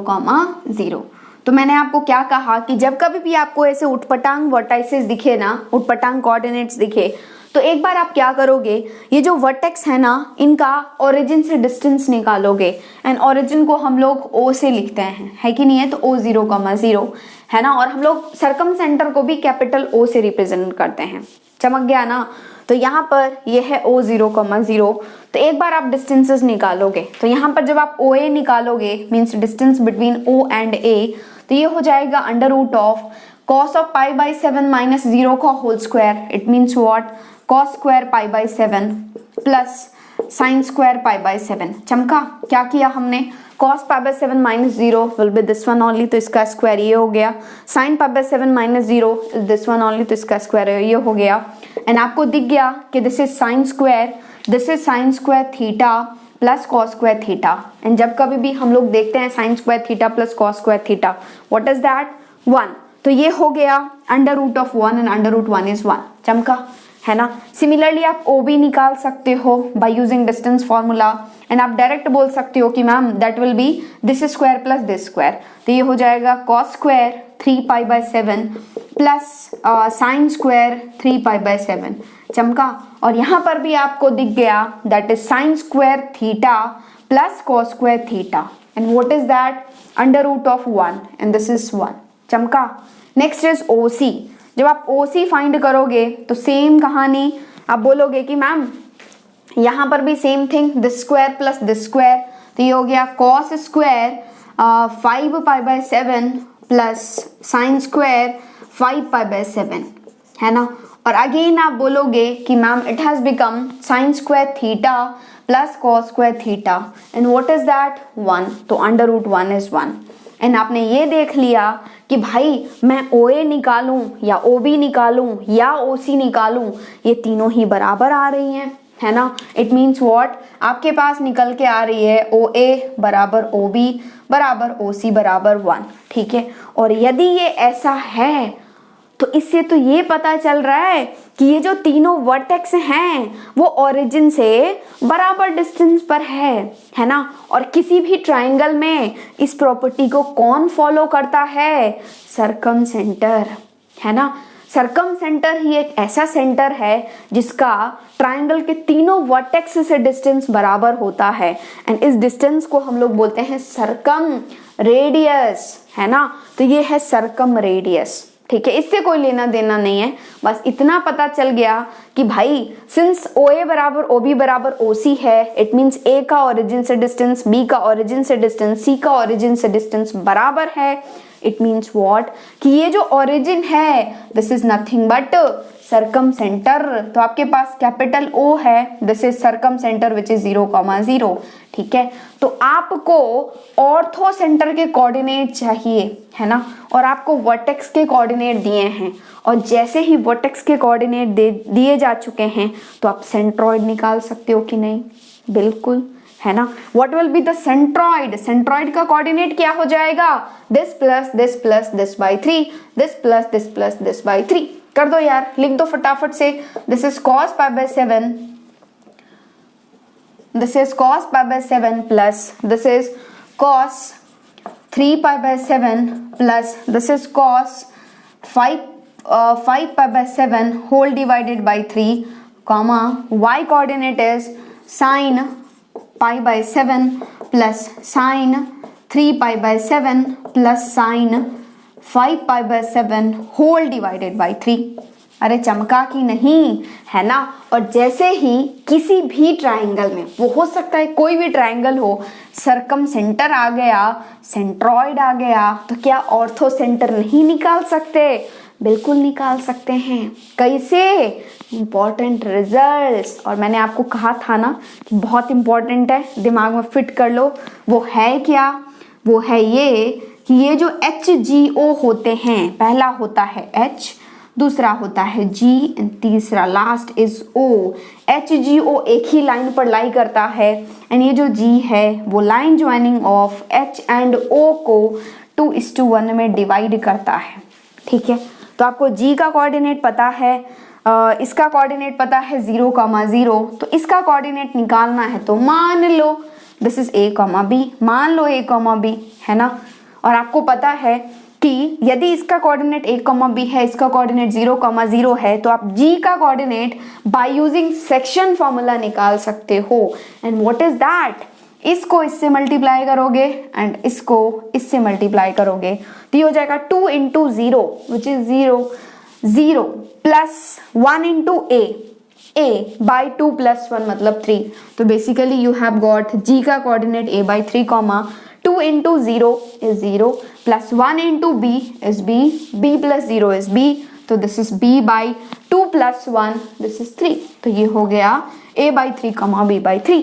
0। तो तो मैंने आपको क्या कहा कि जब कभी भी आपको ऐसे उटपटांग वर्टाइसेस दिखे ना, उटपटांग कोऑर्डिनेट्स दिखे, तो एक बार आप क्या करोगे, ये जो वर्टेक्स है ना, इनका ओरिजिन से डिस्टेंस निकालोगे। एंड ओरिजिन को हम लोग ओ से लिखते हैं, है कि नहीं है, तो O0,0 है ना। और हम लोग सर्कम सेंटर को भी कैपिटल O से रिप्रेजेंट करते हैं। चमक गया ना। तो यहाँ पर ये है O0,0। तो एक बार आप डिस्टेंसेस निकालोगे, तो यहाँ पर जब आप OA निकालोगे, means distance between O and A, तो ये हो जाएगा under root of cos of π/7 minus 0 का whole square. It means what, cos square π/7 plus sine square π/7। चमका, क्या किया हमने, cos π/7 minus 0 will be this one only, तो इसका स्क्वायर ये हो गया। Sine π/7 minus 0 is this one only, तो इसका स्क्वायर ये हो गया। एंड आपको दिख गया कि this is sine square, this is sine square theta plus cos square theta. And जब कभी भी हम लोग देखते हैं sine square theta plus cos square theta, what is that, 1। तो ये हो गया under root of 1 and under root 1 is 1। चमका, है ना। सिमिलरली आप ओ भी निकाल सकते हो by using distance formula. And आप डायरेक्ट बोल सकते हो कि ma'am that will be this square plus this square, तो ये हो जाएगा cos square 3π/7 plus sine square 3π/7। चमका, और यहाँ पर भी आपको दिख गया that is sine square theta plus cos square theta. And what is that, under root of 1 and this is 1। चमका। Next is OC। जब आप OC फाइंड करोगे तो सेम कहानी, आप बोलोगे कि मैम यहाँ पर भी same thing, this square plus this square, तो ये हो गया cos square 5π/7 plus sine square 5π/7, है ना। और अगेन आप बोलोगे कि ma'am it has become sine square theta plus cos square theta, and what is that, 1। तो अंडर रूट 1 इज 1। एंड आपने ये देख लिया कि भाई मैं OA निकालूं या OB निकालूं या OC निकालूं, ये तीनों ही बराबर आ रही हैं, है ना। इट मीन्स व्हाट, आपके पास निकल के आ रही है OA बराबर OB बराबर OC बराबर 1, ठीक है। और यदि ये ऐसा है तो इससे तो ये पता चल रहा है कि ये जो तीनों वर्टेक्स हैं वो ओरिजिन से बराबर डिस्टेंस पर है ना। और किसी भी ट्रायंगल में इस प्रॉपर्टी को कौन फॉलो करता है, सर्कम सेंटर, है ना। सर्कम सेंटर ही एक ऐसा सेंटर है जिसका ट्रायंगल के तीनों वर्टेक्स से डिस्टेंस बराबर होता है। एंड इस डिस्टेंस को हम लोग बोलते हैं सर्कम रेडियस, है ना। तो ये है सर्कम रेडियस, ठीक है। इससे कोई लेना देना नहीं है, बस इतना पता चल गया कि भाई सिंस OA बराबर OB बराबर OC है, इट मीन्स A का ओरिजिन से डिस्टेंस, B का ओरिजिन से डिस्टेंस, C का ओरिजिन से डिस्टेंस बराबर है। इट मीन्स व्हाट, कि ये जो ओरिजिन है this is nothing but circum centre. तो आपके पास कैपिटल O है, this is circum centre which is 0,0, ठीक है। तो आपको ऑर्थो सेंटर के कोऑर्डिनेट चाहिए, है ना, और आपको वर्टेक्स के कोऑर्डिनेट दिए हैं। और जैसे ही वर्टेक्स के कोऑर्डिनेट दिए जा चुके हैं तो आप सेंट्रॉइड निकाल सकते हो कि नहीं, बिल्कुल, है ना। What will be the centroid, centroid का कोऑर्डिनेट क्या हो जाएगा, this plus this plus this by 3, this plus this plus this by 3। कर दो यार, लिख दो फटाफट से। This is cos π/7, this is cos π/7 plus this is cos 3π/7 plus this is cos 5π/7 whole divided by 3, comma y coordinate is sin π/7 plus sin 3π/7 plus sin 5π/7 whole divided by 3। अरे चमका कि नहीं, है ना। और जैसे ही किसी भी ट्रायंगल में, वो हो सकता है कोई भी ट्रायंगल हो, सर्कम सेंटर आ गया, सेंट्रॉइड आ गया, तो क्या ऑर्थो सेंटर नहीं निकाल सकते, बिल्कुल निकाल सकते हैं। कैसे, इंपॉर्टेंट रिजल्ट्स। और मैंने आपको कहा था ना कि बहुत इंपॉर्टेंट है, दिमाग में फिट कर लो। वो है क्या, वो है ये कि ये जो HGO होते हैं, पहला होता है H, दूसरा होता है G एंड तीसरा लास्ट इज O। HGO एक ही लाइन पर लाई करता है एंड ये जो G है वो line joining of H and O को 2:1 में डिवाइड करता है, ठीक है। तो आपको G का कोऑर्डिनेट पता है, इसका कोऑर्डिनेट पता है 0,0, तो इसका कोऑर्डिनेट निकालना है तो मान लो दिस इज A, B, मान लो A, B, है ना। और आपको पता है कि यदि इसका कोऑर्डिनेट a, b है, इसका कोऑर्डिनेट 0, 0 है, तो आप g का coordinate by using section formula निकाल सकते हो। And what is that? इसको इससे मल्टीप्लाई करोगे एंड इसको इससे मल्टीप्लाई करोगे तो ये हो जाएगा 2 into 0 which is 0, 0 plus 1 into a by 2 plus 1 मतलब 3। तो basically you have got g का coordinate a by 3, 2 into 0 is 0 plus 1 into b is b plus 0 is b, तो this is b by 2 plus 1 this is 3। तो ये हो गया a by 3 b by 3,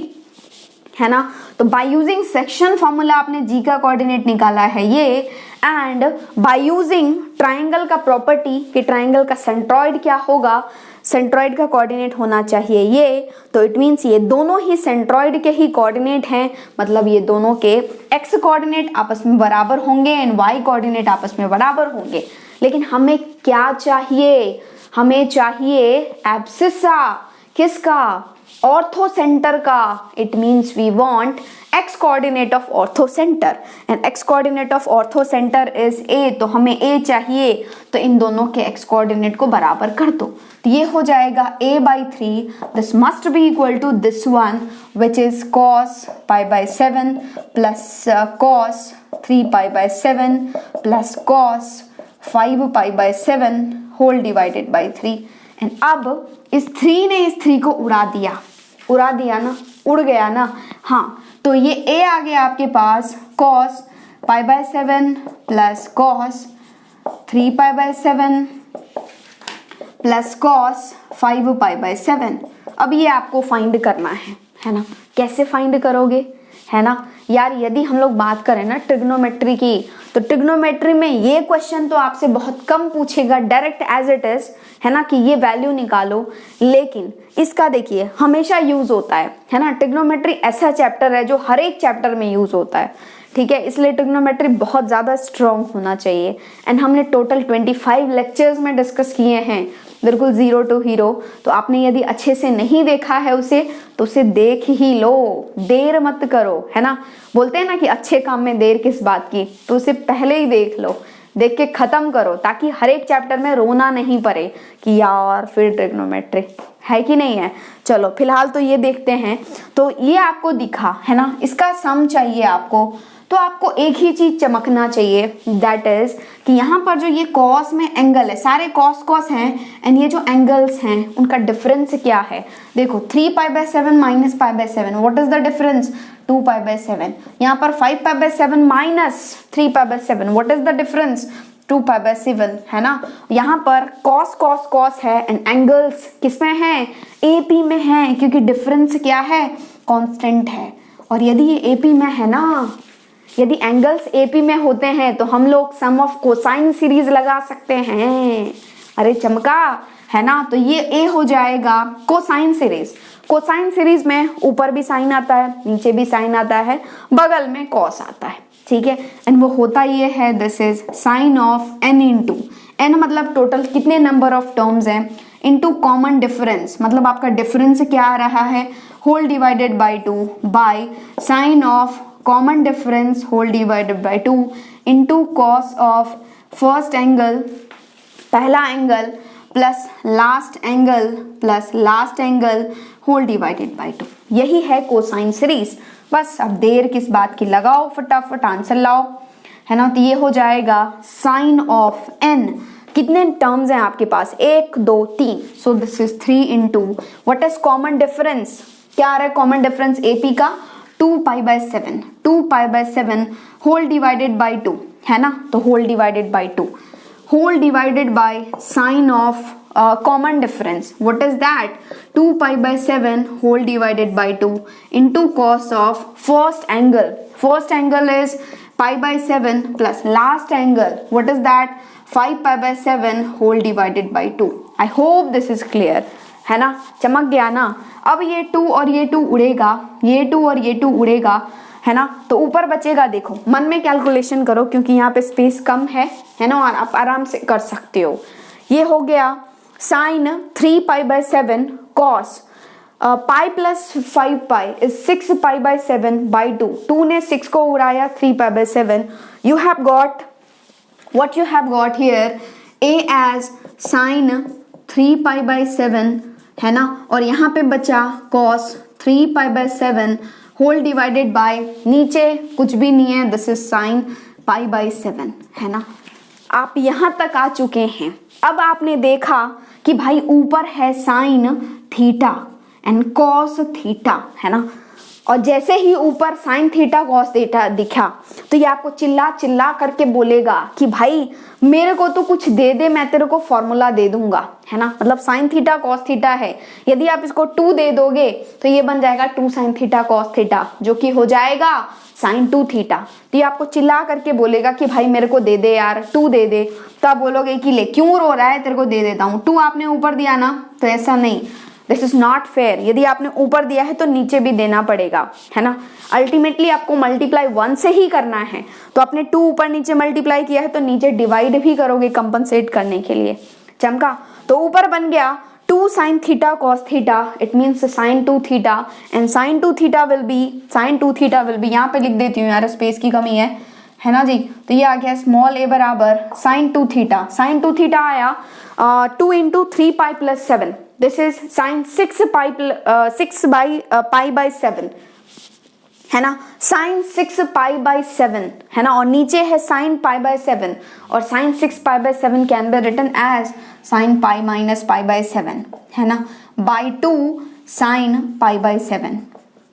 है ना। तो बाय यूजिंग सेक्शन फॉर्मूला आपने g का कोऑर्डिनेट निकाला है ये, एंड बाय यूजिंग ट्राइंगल का प्रॉपर्टी कि ट्राइंगल का सेंट्रॉइड क्या होगा, सेंट्रॉइड का कोऑर्डिनेट होना चाहिए ये, तो इट मीन्स ये दोनों ही सेंट्रॉइड के ही कोऑर्डिनेट हैं, मतलब ये दोनों के x कोऑर्डिनेट आपस में बराबर होंगे एंड y कोऑर्डिनेट आपस में बराबर होंगे। लेकिन हमें क्या चाहिए? हमें चाहिए एब्सिसा, किसका? ऑर्थो सेंटर का। It means we want x coordinate of orthocentre and x coordinate of orthocentre is a, तो हमें a चाहिए, तो इन दोनों के x कोऑर्डिनेट को बराबर कर दो। तो ये हो जाएगा a by 3, this must be equal to this one which is cos pi by 7 plus cos 3 pi by 7 plus cos 5 pi by 7 whole divided by 3। And अब इस 3 ने इस 3 को उड़ा दिया ना, उड़ गया ना। हाँ, तो ये a आ गया आपके पास cos pi by 7 plus cos 3 pi by 7 plus cos 5 pi by 7। अब ये आपको फाइंड करना है ना। कैसे फाइंड करोगे, है ना यार? यदि हम लोग बात करें ना ट्रिग्नोमेट्री की, तो ट्रिग्नोमेट्री में ये क्वेश्चन तो आपसे बहुत कम पूछेगा, डायरेक्ट एज इट इज, है ना, कि ये वैल्यू निकालो। लेकिन इसका देखिए हमेशा यूज होता है ना। ट्रिग्नोमेट्री ऐसा चैप्टर है जो हर एक चैप्टर में यूज होता है, ठीक है। इसलिए ट्रिग्नोमेट्री बहुत ज़्यादा स्ट्रॉन्ग होना चाहिए। एंड हमने टोटल 25 लेक्चर्स में डिस्कस किए हैं, बिल्कुल जीरो टू हीरो। तो आपने यदि अच्छे से नहीं देखा है उसे, तो उसे देख ही लो, देर मत करो, है ना। बोलते हैं ना कि अच्छे काम में देर किस बात की, तो उसे पहले ही देख लो, देख के खत्म करो, ताकि हर एक चैप्टर में रोना नहीं पड़े कि यार फिर ट्रिग्नोमेट्री, है कि नहीं है। चलो फिलहाल तो ये देखते हैं। तो ये आपको दिखा, है ना, इसका सम चाहिए आपको, तो आपको एक ही चीज चमकना चाहिए, दैट इज कि यहाँ पर जो ये कॉस में एंगल है, सारे कॉस हैं, एंड ये जो एंगल्स हैं उनका डिफरेंस क्या है। देखो 3 pi by 7 minus pi by 7, what is the difference? 2 pi by 7। यहाँ पर 5 pi by 7 minus 3 pi by 7, what is the difference? 2 pi by 7, है ना। यहाँ पर कॉस है एंड एंगल्स किसमें है? AP में है, क्योंकि डिफरेंस क्या है? कांस्टेंट है। और यदि ये AP में है ना, यदि एंगल्स AP में होते हैं, तो हम लोग सम ऑफ कोसाइन सीरीज लगा सकते हैं। अरे चमका, है ना। तो ये A हो जाएगा कोसाइन सीरीज। कोसाइन सीरीज में ऊपर भी साइन आता है, नीचे भी साइन आता है, बगल में कॉस आता है, ठीक है। एंड वो होता ये है, this is sine of n into n, मतलब टोटल कितने नंबर ऑफ टर्म्स हैं, इंटू कॉमन डिफरेंस, मतलब आपका डिफरेंस क्या आ रहा है, whole divided by 2 by sine of common difference whole divided by 2 into cos of first angle, पहला angle plus last angle whole divided by 2। यही है कोसाइन सीरीज। बस अब देर किस बात की, लगाओ फटाफट आंसर लाओ, है ना। तो ये हो जाएगा साइन ऑफ n, कितने टर्म्स हैं आपके पास? 1 2 3, so this is 3 into what is common difference, क्या आ रहा है कॉमन डिफरेंस AP का? 2 pi by 7 whole divided by 2, है ना। तो whole divided by 2, whole divided by sine of common difference, what is that? 2 pi by 7 whole divided by 2 into cos of first angle is pi by 7 plus last angle, what is that? 5 pi by 7 whole divided by 2। I hope this is clear, है ना, चमक गया ना। अब ये 2 और ये 2 उड़ेगा, ये 2 और ये 2 उड़ेगा, है ना। तो ऊपर बचेगा, देखो मन में कैलकुलेशन करो, क्योंकि यहाँ पे स्पेस कम है ना, और आप आराम से कर सकते हो। ये हो गया sine 3 pi by 7 cos pi plus 5 pi is 6 pi by 7 by 2। 2 ने 6 को उड़ाया, 3 pi by 7, you have got what you have got here a as sin 3 pi by 7 है ना, और यहाँ पे बचा cos 3 pi by 7 whole divided by नीचे कुछ भी नहीं है, this is sin pi by 7 है ना। आप यहाँ तक आ चुके हैं। अब आपने देखा कि भाई ऊपर है sin theta and cos theta है ना, और जैसे ही ऊपर sin थीटा cos थीटा दिखा तो ये आपको चिल्ला चिल्ला करके बोलेगा कि भाई मेरे को तो कुछ दे दे, मैं तेरे को फॉर्मूला दे दूंगा है ना। मतलब sin थीटा cos थीटा है, यदि आप इसको 2 दे दोगे तो ये बन जाएगा 2 sin थीटा cos थीटा, जो कि हो जाएगा sin 2 थीटा। तो ये आपको चिल्ला करके बोलेगा कि भाई मेरे को दे दे यार, 2 दे दे। तो आप बोलोगे कि ले क्यों रो रहा है, तेरे को दे देता हूँ। 2 आपने ऊपर दिया ना, तो ऐसा नहीं, दिस इज नॉट फेयर। यदि आपने ऊपर दिया है तो नीचे भी देना पड़ेगा है ना। अल्टीमेटली आपको मल्टीप्लाई 1 से ही करना है, तो आपने 2 ऊपर नीचे मल्टीप्लाई किया है तो नीचे डिवाइड भी करोगे कंपनसेट करने के लिए। चमका? तो ऊपर बन गया 2 sin theta cos theta, it means sin 2 theta, and sin 2 theta will be यहाँ पे लिख देती हूँ यार, स्पेस की कमी है ना जी। तो ये आ गया स्मॉल a बराबर sin 2 थीटा। sin 2 थीटा आया 2 into 3 pi plus 7, this is sin 6 pi by 7 है ना, sin 6 पाई बाई 7 है ना, और नीचे है sin पाई बाई 7, और sin 6 pi by 7 can be written as sin pi minus pi by 7 है ना, बाई 2 sin पाई बाई 7।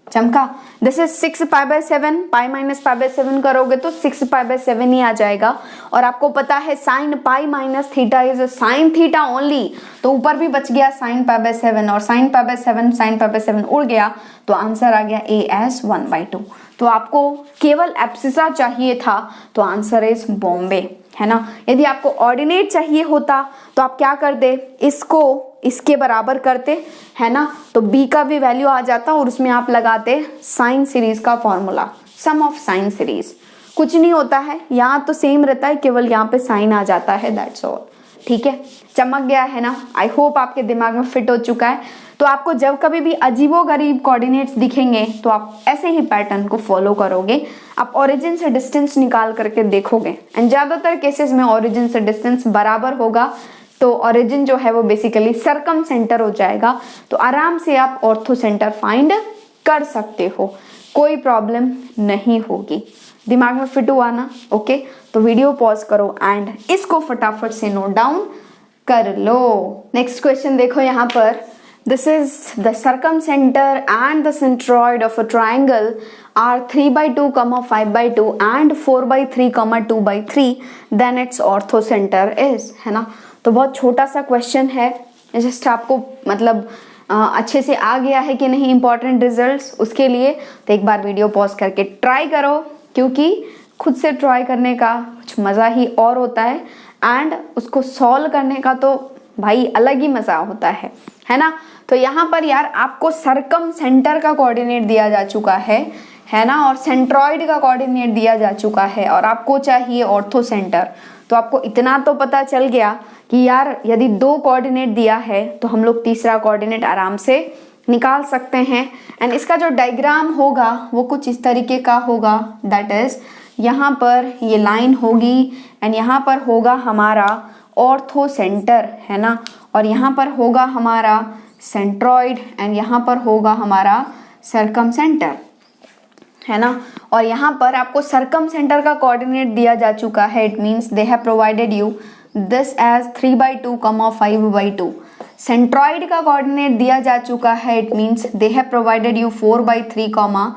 चमका? This is 6 pi by 7, pi minus pi by 7 करोगे तो 6 पाई बाई 7 ही आ जाएगा। और आपको पता है sin pi minus theta is sin theta only, तो ऊपर भी बच गया sin पाई बाई 7, और sin pi by 7 sin pi by 7 उड़ गया, तो आंसर आ गया a एज 1/2। तो आपको केवल एब्सिसा चाहिए था, तो आंसर इज बॉम्बे है ना। यदि आपको ऑर्डिनेट चाहिए होता तो आप क्या करते, इसको इसके बराबर करते है ना, तो b का भी वैल्यू आ जाता और उसमें आप लगाते साइन सीरीज का formula, sum of sine series. कुछ नहीं होता है, यहाँ तो सेम रहता है, केवल यहाँ पे साइन आ जाता है, दैट्स ऑल। ठीक है, चमक गया है ना। आई होप आपके दिमाग में फिट हो चुका है। तो आपको जब कभी भी अजीबोगरीब कोऑर्डिनेट्स दिखेंगे तो आप ऐसे ही पैटर्न को फॉलो करोगे, आप ओरिजिन से डिस्टेंस निकाल करके देखोगे, एंड ज्यादातर केसेस में ओरिजिन से डिस्टेंस बराबर होगा, तो ओरिजिन जो है वो बेसिकली सर्कम सेंटर हो जाएगा, तो आराम से आप ऑर्थो सेंटर फाइंड कर सकते हो, कोई प्रॉब्लम नहीं होगी। दिमाग में फिट हुआ ना? ओके, तो वीडियो पॉज करो एंड इसको फटाफट से नोट डाउन कर लो। नेक्स्ट क्वेश्चन देखो यहाँ पर, this is the circumcenter and the centroid of a triangle are 3/2, 5/2 and 4/3, 2/3, then its orthocenter is है ना। तो बहुत छोटा सा क्वेश्चन है, जस्ट आपको मतलब अच्छे से आ गया है कि नहीं इंपॉर्टेंट रिजल्ट्स, उसके लिए तो एक बार वीडियो पॉज करके ट्राई करो, क्योंकि खुद से ट्राई करने का कुछ मज़ा ही और होता है, एंड उसको सॉल्व करने का तो भाई अलग ही मज़ा होता है ना। तो यहाँ पर यार आपको सर्कम सेंटर का कोऑर्डिनेट दिया जा चुका है ना, और सेंट्रॉइड का कोऑर्डिनेट दिया जा चुका है, और आपको चाहिए ऑर्थो सेंटर। तो आपको इतना तो पता चल गया कि यार यदि 2 कोऑर्डिनेट दिया है तो हम लोग तीसरा कोऑर्डिनेट आराम से निकाल सकते हैं। एंड इसका जो डायग्राम होगा वो कुछ इस तरीके का होगा, दैट इज यहाँ पर ये लाइन होगी एंड यहाँ पर होगा हमारा ऑर्थो सेंटर है ना, और यहाँ पर होगा हमारा सेंट्रॉइड एंड यहाँ पर होगा हमारा सर्कम सेंटर है ना। और यहाँ पर आपको सर्कम सेंटर का कोऑर्डिनेट दिया जा चुका है, it means they have provided you this as 3/2, 5/2। Centroid का कोऑर्डिनेट दिया जा चुका है, it means they have provided you 4/3,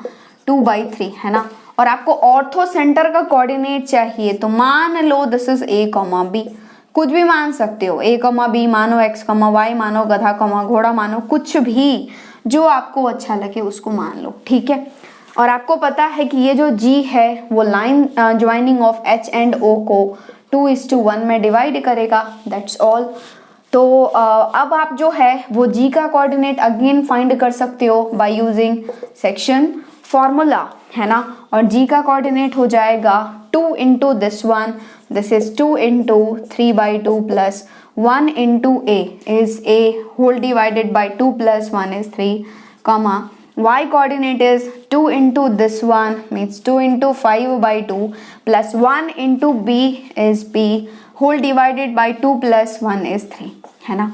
2/3 है ना। और आपको ऑर्थो सेंटर का कोऑर्डिनेट चाहिए, तो मान लो दिस इज a, b, कुछ भी मान सकते हो, a, b मानो, x, y मानो, गधा, घोड़ा मानो, कुछ भी जो आपको अच्छा लगे उसको मान लो। ठीक है, और आपको पता है कि ये जो G है वो line joining of H and O को 2:1 में डिवाइड करेगा, दैट्स ऑल। तो अब आप जो है वो G का कोऑर्डिनेट अगेन फाइंड कर सकते हो बाय यूजिंग सेक्शन फॉर्मूला है ना, और G का कोऑर्डिनेट हो जाएगा 2 into this one, this is 2 into 3/2 plus 1 into A is A whole divided by 2 plus 1 is 3, y coordinate is 2 into this one means 2 into 5/2 plus 1 into b is b whole divided by 2 plus 1 is 3, है ना।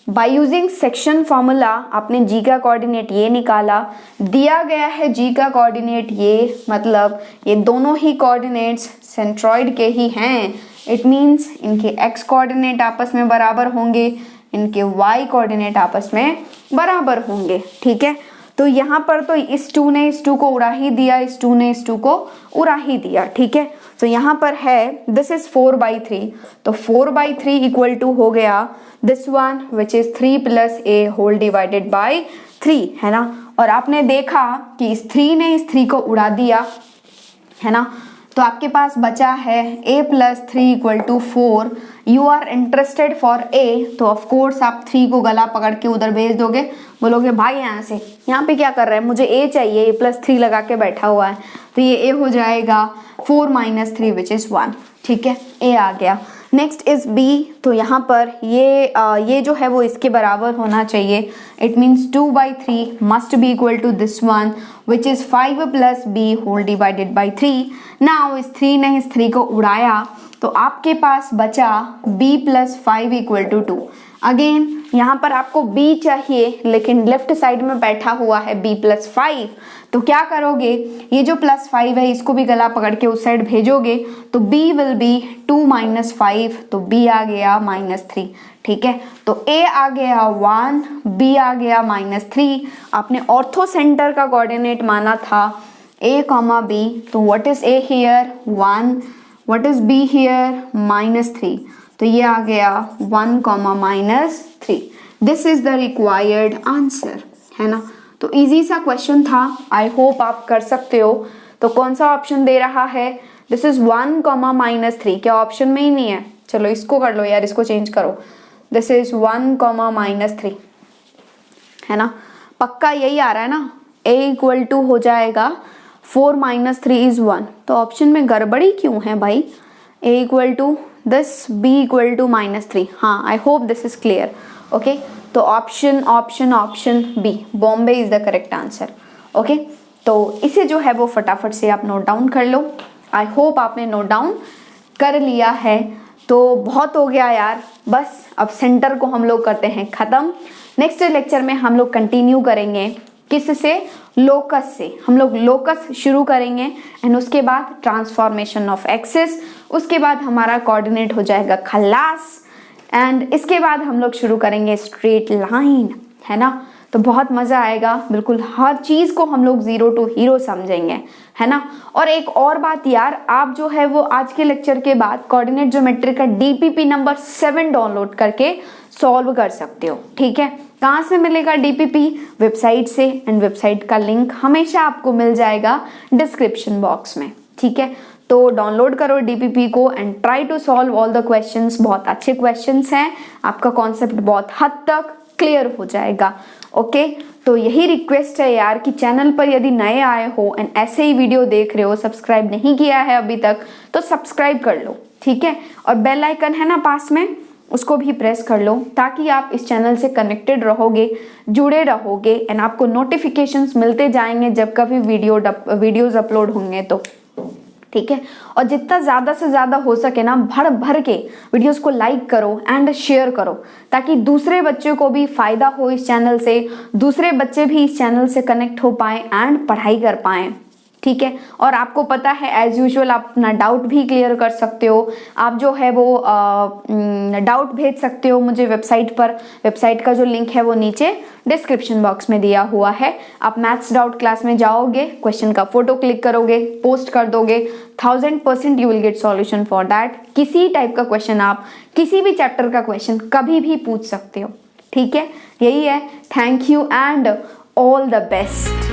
By using section formula आपने जी का coordinate ये निकाला, दिया गया है जी का कोऑर्डिनेट ये, मतलब ये दोनों ही कोऑर्डिनेट्स सेंट्रॉइड के ही हैं। इट मीन्स इनके एक्स कोऑर्डिनेट आपस में बराबर होंगे, इनके वाई कोऑर्डिनेट आपस में बराबर होंगे, ठीक है। तो यहाँ पर तो इस 2 ने इस 2 को उड़ा ही दिया, इस 2 ने इस 2 को उड़ा ही दिया, ठीक है। तो यहाँ पर है दिस इज 4/3, तो 4/3 इक्वल टू हो गया this one which is 3 plus a whole divided by 3, है ना। और आपने देखा कि इस 3 ने इस 3 को उड़ा दिया, है ना। तो आपके पास बचा है a plus 3 equal to 4। You are interested for a, तो ऑफकोर्स आप 3 को गला पकड़ के उधर भेज दोगे, बोलोगे भाई यहाँ से, यहाँ पे क्या कर रहा है, मुझे a चाहिए, a प्लस 3 लगा के बैठा हुआ है, तो ये a हो जाएगा 4 माइनस 3 विच इज़ 1, ठीक है, a आ गया। नेक्स्ट इज b, तो यहाँ पर ये जो है वो इसके बराबर होना चाहिए। It means 2/3 must be equal to this one which is 5 plus b whole divided by 3। Now इस 3 ने इस 3 को उड़ाया, तो आपके पास बचा b plus 5 equal to 2। Again यहाँ पर आपको b चाहिए, लेकिन लेफ्ट साइड में बैठा हुआ है b प्लस 5, तो क्या करोगे, ये जो प्लस 5 है इसको भी गला पकड़ के उस साइड भेजोगे, तो b विल बी 2 माइनस 5, तो b आ गया -3, ठीक है। तो a आ गया 1, b आ गया -3। आपने ऑर्थो सेंटर का कोऑर्डिनेट माना था a, b, तो what is a here 1, what is b here -3, तो ये आ गया 1, -3। This is the required answer, है ना। तो इजी सा क्वेश्चन था, आई होप आप कर सकते हो। तो कौन सा ऑप्शन दे रहा है, दिस इज 1, -3, क्या ऑप्शन में ही नहीं है, चलो इसको कर लो यार, इसको चेंज करो, दिस इज 1, -3, है ना। पक्का यही आ रहा है ना, a इक्वल टू हो जाएगा 4 - 3 इज 1, तो ऑप्शन में गड़बड़ी क्यों है भाई। a equal to this, b equal to -3, हाँ I hope this is clear, okay. तो option B Bombay is the correct answer, okay. तो इसे जो है वो फटाफट से आप नोट डाउन कर लो। आई होप आपने नोट डाउन कर लिया है। तो बहुत हो गया यार, बस अब सेंटर को हम लोग करते हैं ख़त्म। नेक्स्ट लेक्चर में हम लोग कंटिन्यू करेंगे किससे, लोकस से। हम लोग लोकस शुरू करेंगे एंड उसके बाद ट्रांसफॉर्मेशन ऑफ एक्सिस, उसके बाद हमारा कोऑर्डिनेट हो जाएगा खल्लास, एंड इसके बाद हम लोग शुरू करेंगे स्ट्रेट लाइन, है ना। तो बहुत मज़ा आएगा, बिल्कुल हर चीज़ को हम लोग ज़ीरो टू हीरो समझेंगे, है ना। और एक और बात यार, आप जो है वो आज के लेक्चर के बाद कोऑर्डिनेट ज्योमेट्री का DPP नंबर 7 डाउनलोड करके सॉल्व कर सकते हो, ठीक है। कहाँ से मिलेगा DPP, वेबसाइट से, एंड वेबसाइट का लिंक हमेशा आपको मिल जाएगा डिस्क्रिप्शन बॉक्स में, ठीक है। तो डाउनलोड करो DPP को and try to solve all the questions. बहुत अच्छे क्वेश्चंस हैं, आपका कॉन्सेप्ट बहुत हद तक क्लियर हो जाएगा, ओके। तो यही रिक्वेस्ट है यार कि चैनल पर यदि नए आए हो एंड ऐसे ही वीडियो देख रहे हो, सब्सक्राइब नहीं किया है अभी तक, तो सब्सक्राइब कर लो, ठीक है। और बेल आइकन है ना पास में, उसको भी प्रेस कर लो, ताकि आप इस चैनल से कनेक्टेड रहोगे, जुड़े रहोगे, एंड आपको नोटिफिकेशंस मिलते जाएंगे जब कभी वीडियोज़ अपलोड होंगे तो, ठीक है। और जितना ज़्यादा से ज़्यादा हो सके ना, भर भर के वीडियोस को लाइक करो एंड शेयर करो, ताकि दूसरे बच्चों को भी फ़ायदा हो इस चैनल से, दूसरे बच्चे भी इस चैनल से कनेक्ट हो पाएँ एंड पढ़ाई कर पाएँ, ठीक है। और आपको पता है एज यूजुअल आप अपना डाउट भी क्लियर कर सकते हो। आप जो है वो डाउट भेज सकते हो मुझे वेबसाइट पर, वेबसाइट का जो लिंक है वो नीचे डिस्क्रिप्शन बॉक्स में दिया हुआ है। आप मैथ्स डाउट क्लास में जाओगे, क्वेश्चन का फोटो क्लिक करोगे, पोस्ट कर दोगे, 1000% you will get solution for that. किसी टाइप का क्वेश्चन आप किसी भी चैप्टर का क्वेश्चन कभी भी पूछ सकते हो, ठीक है। यही है, thank you and all the best.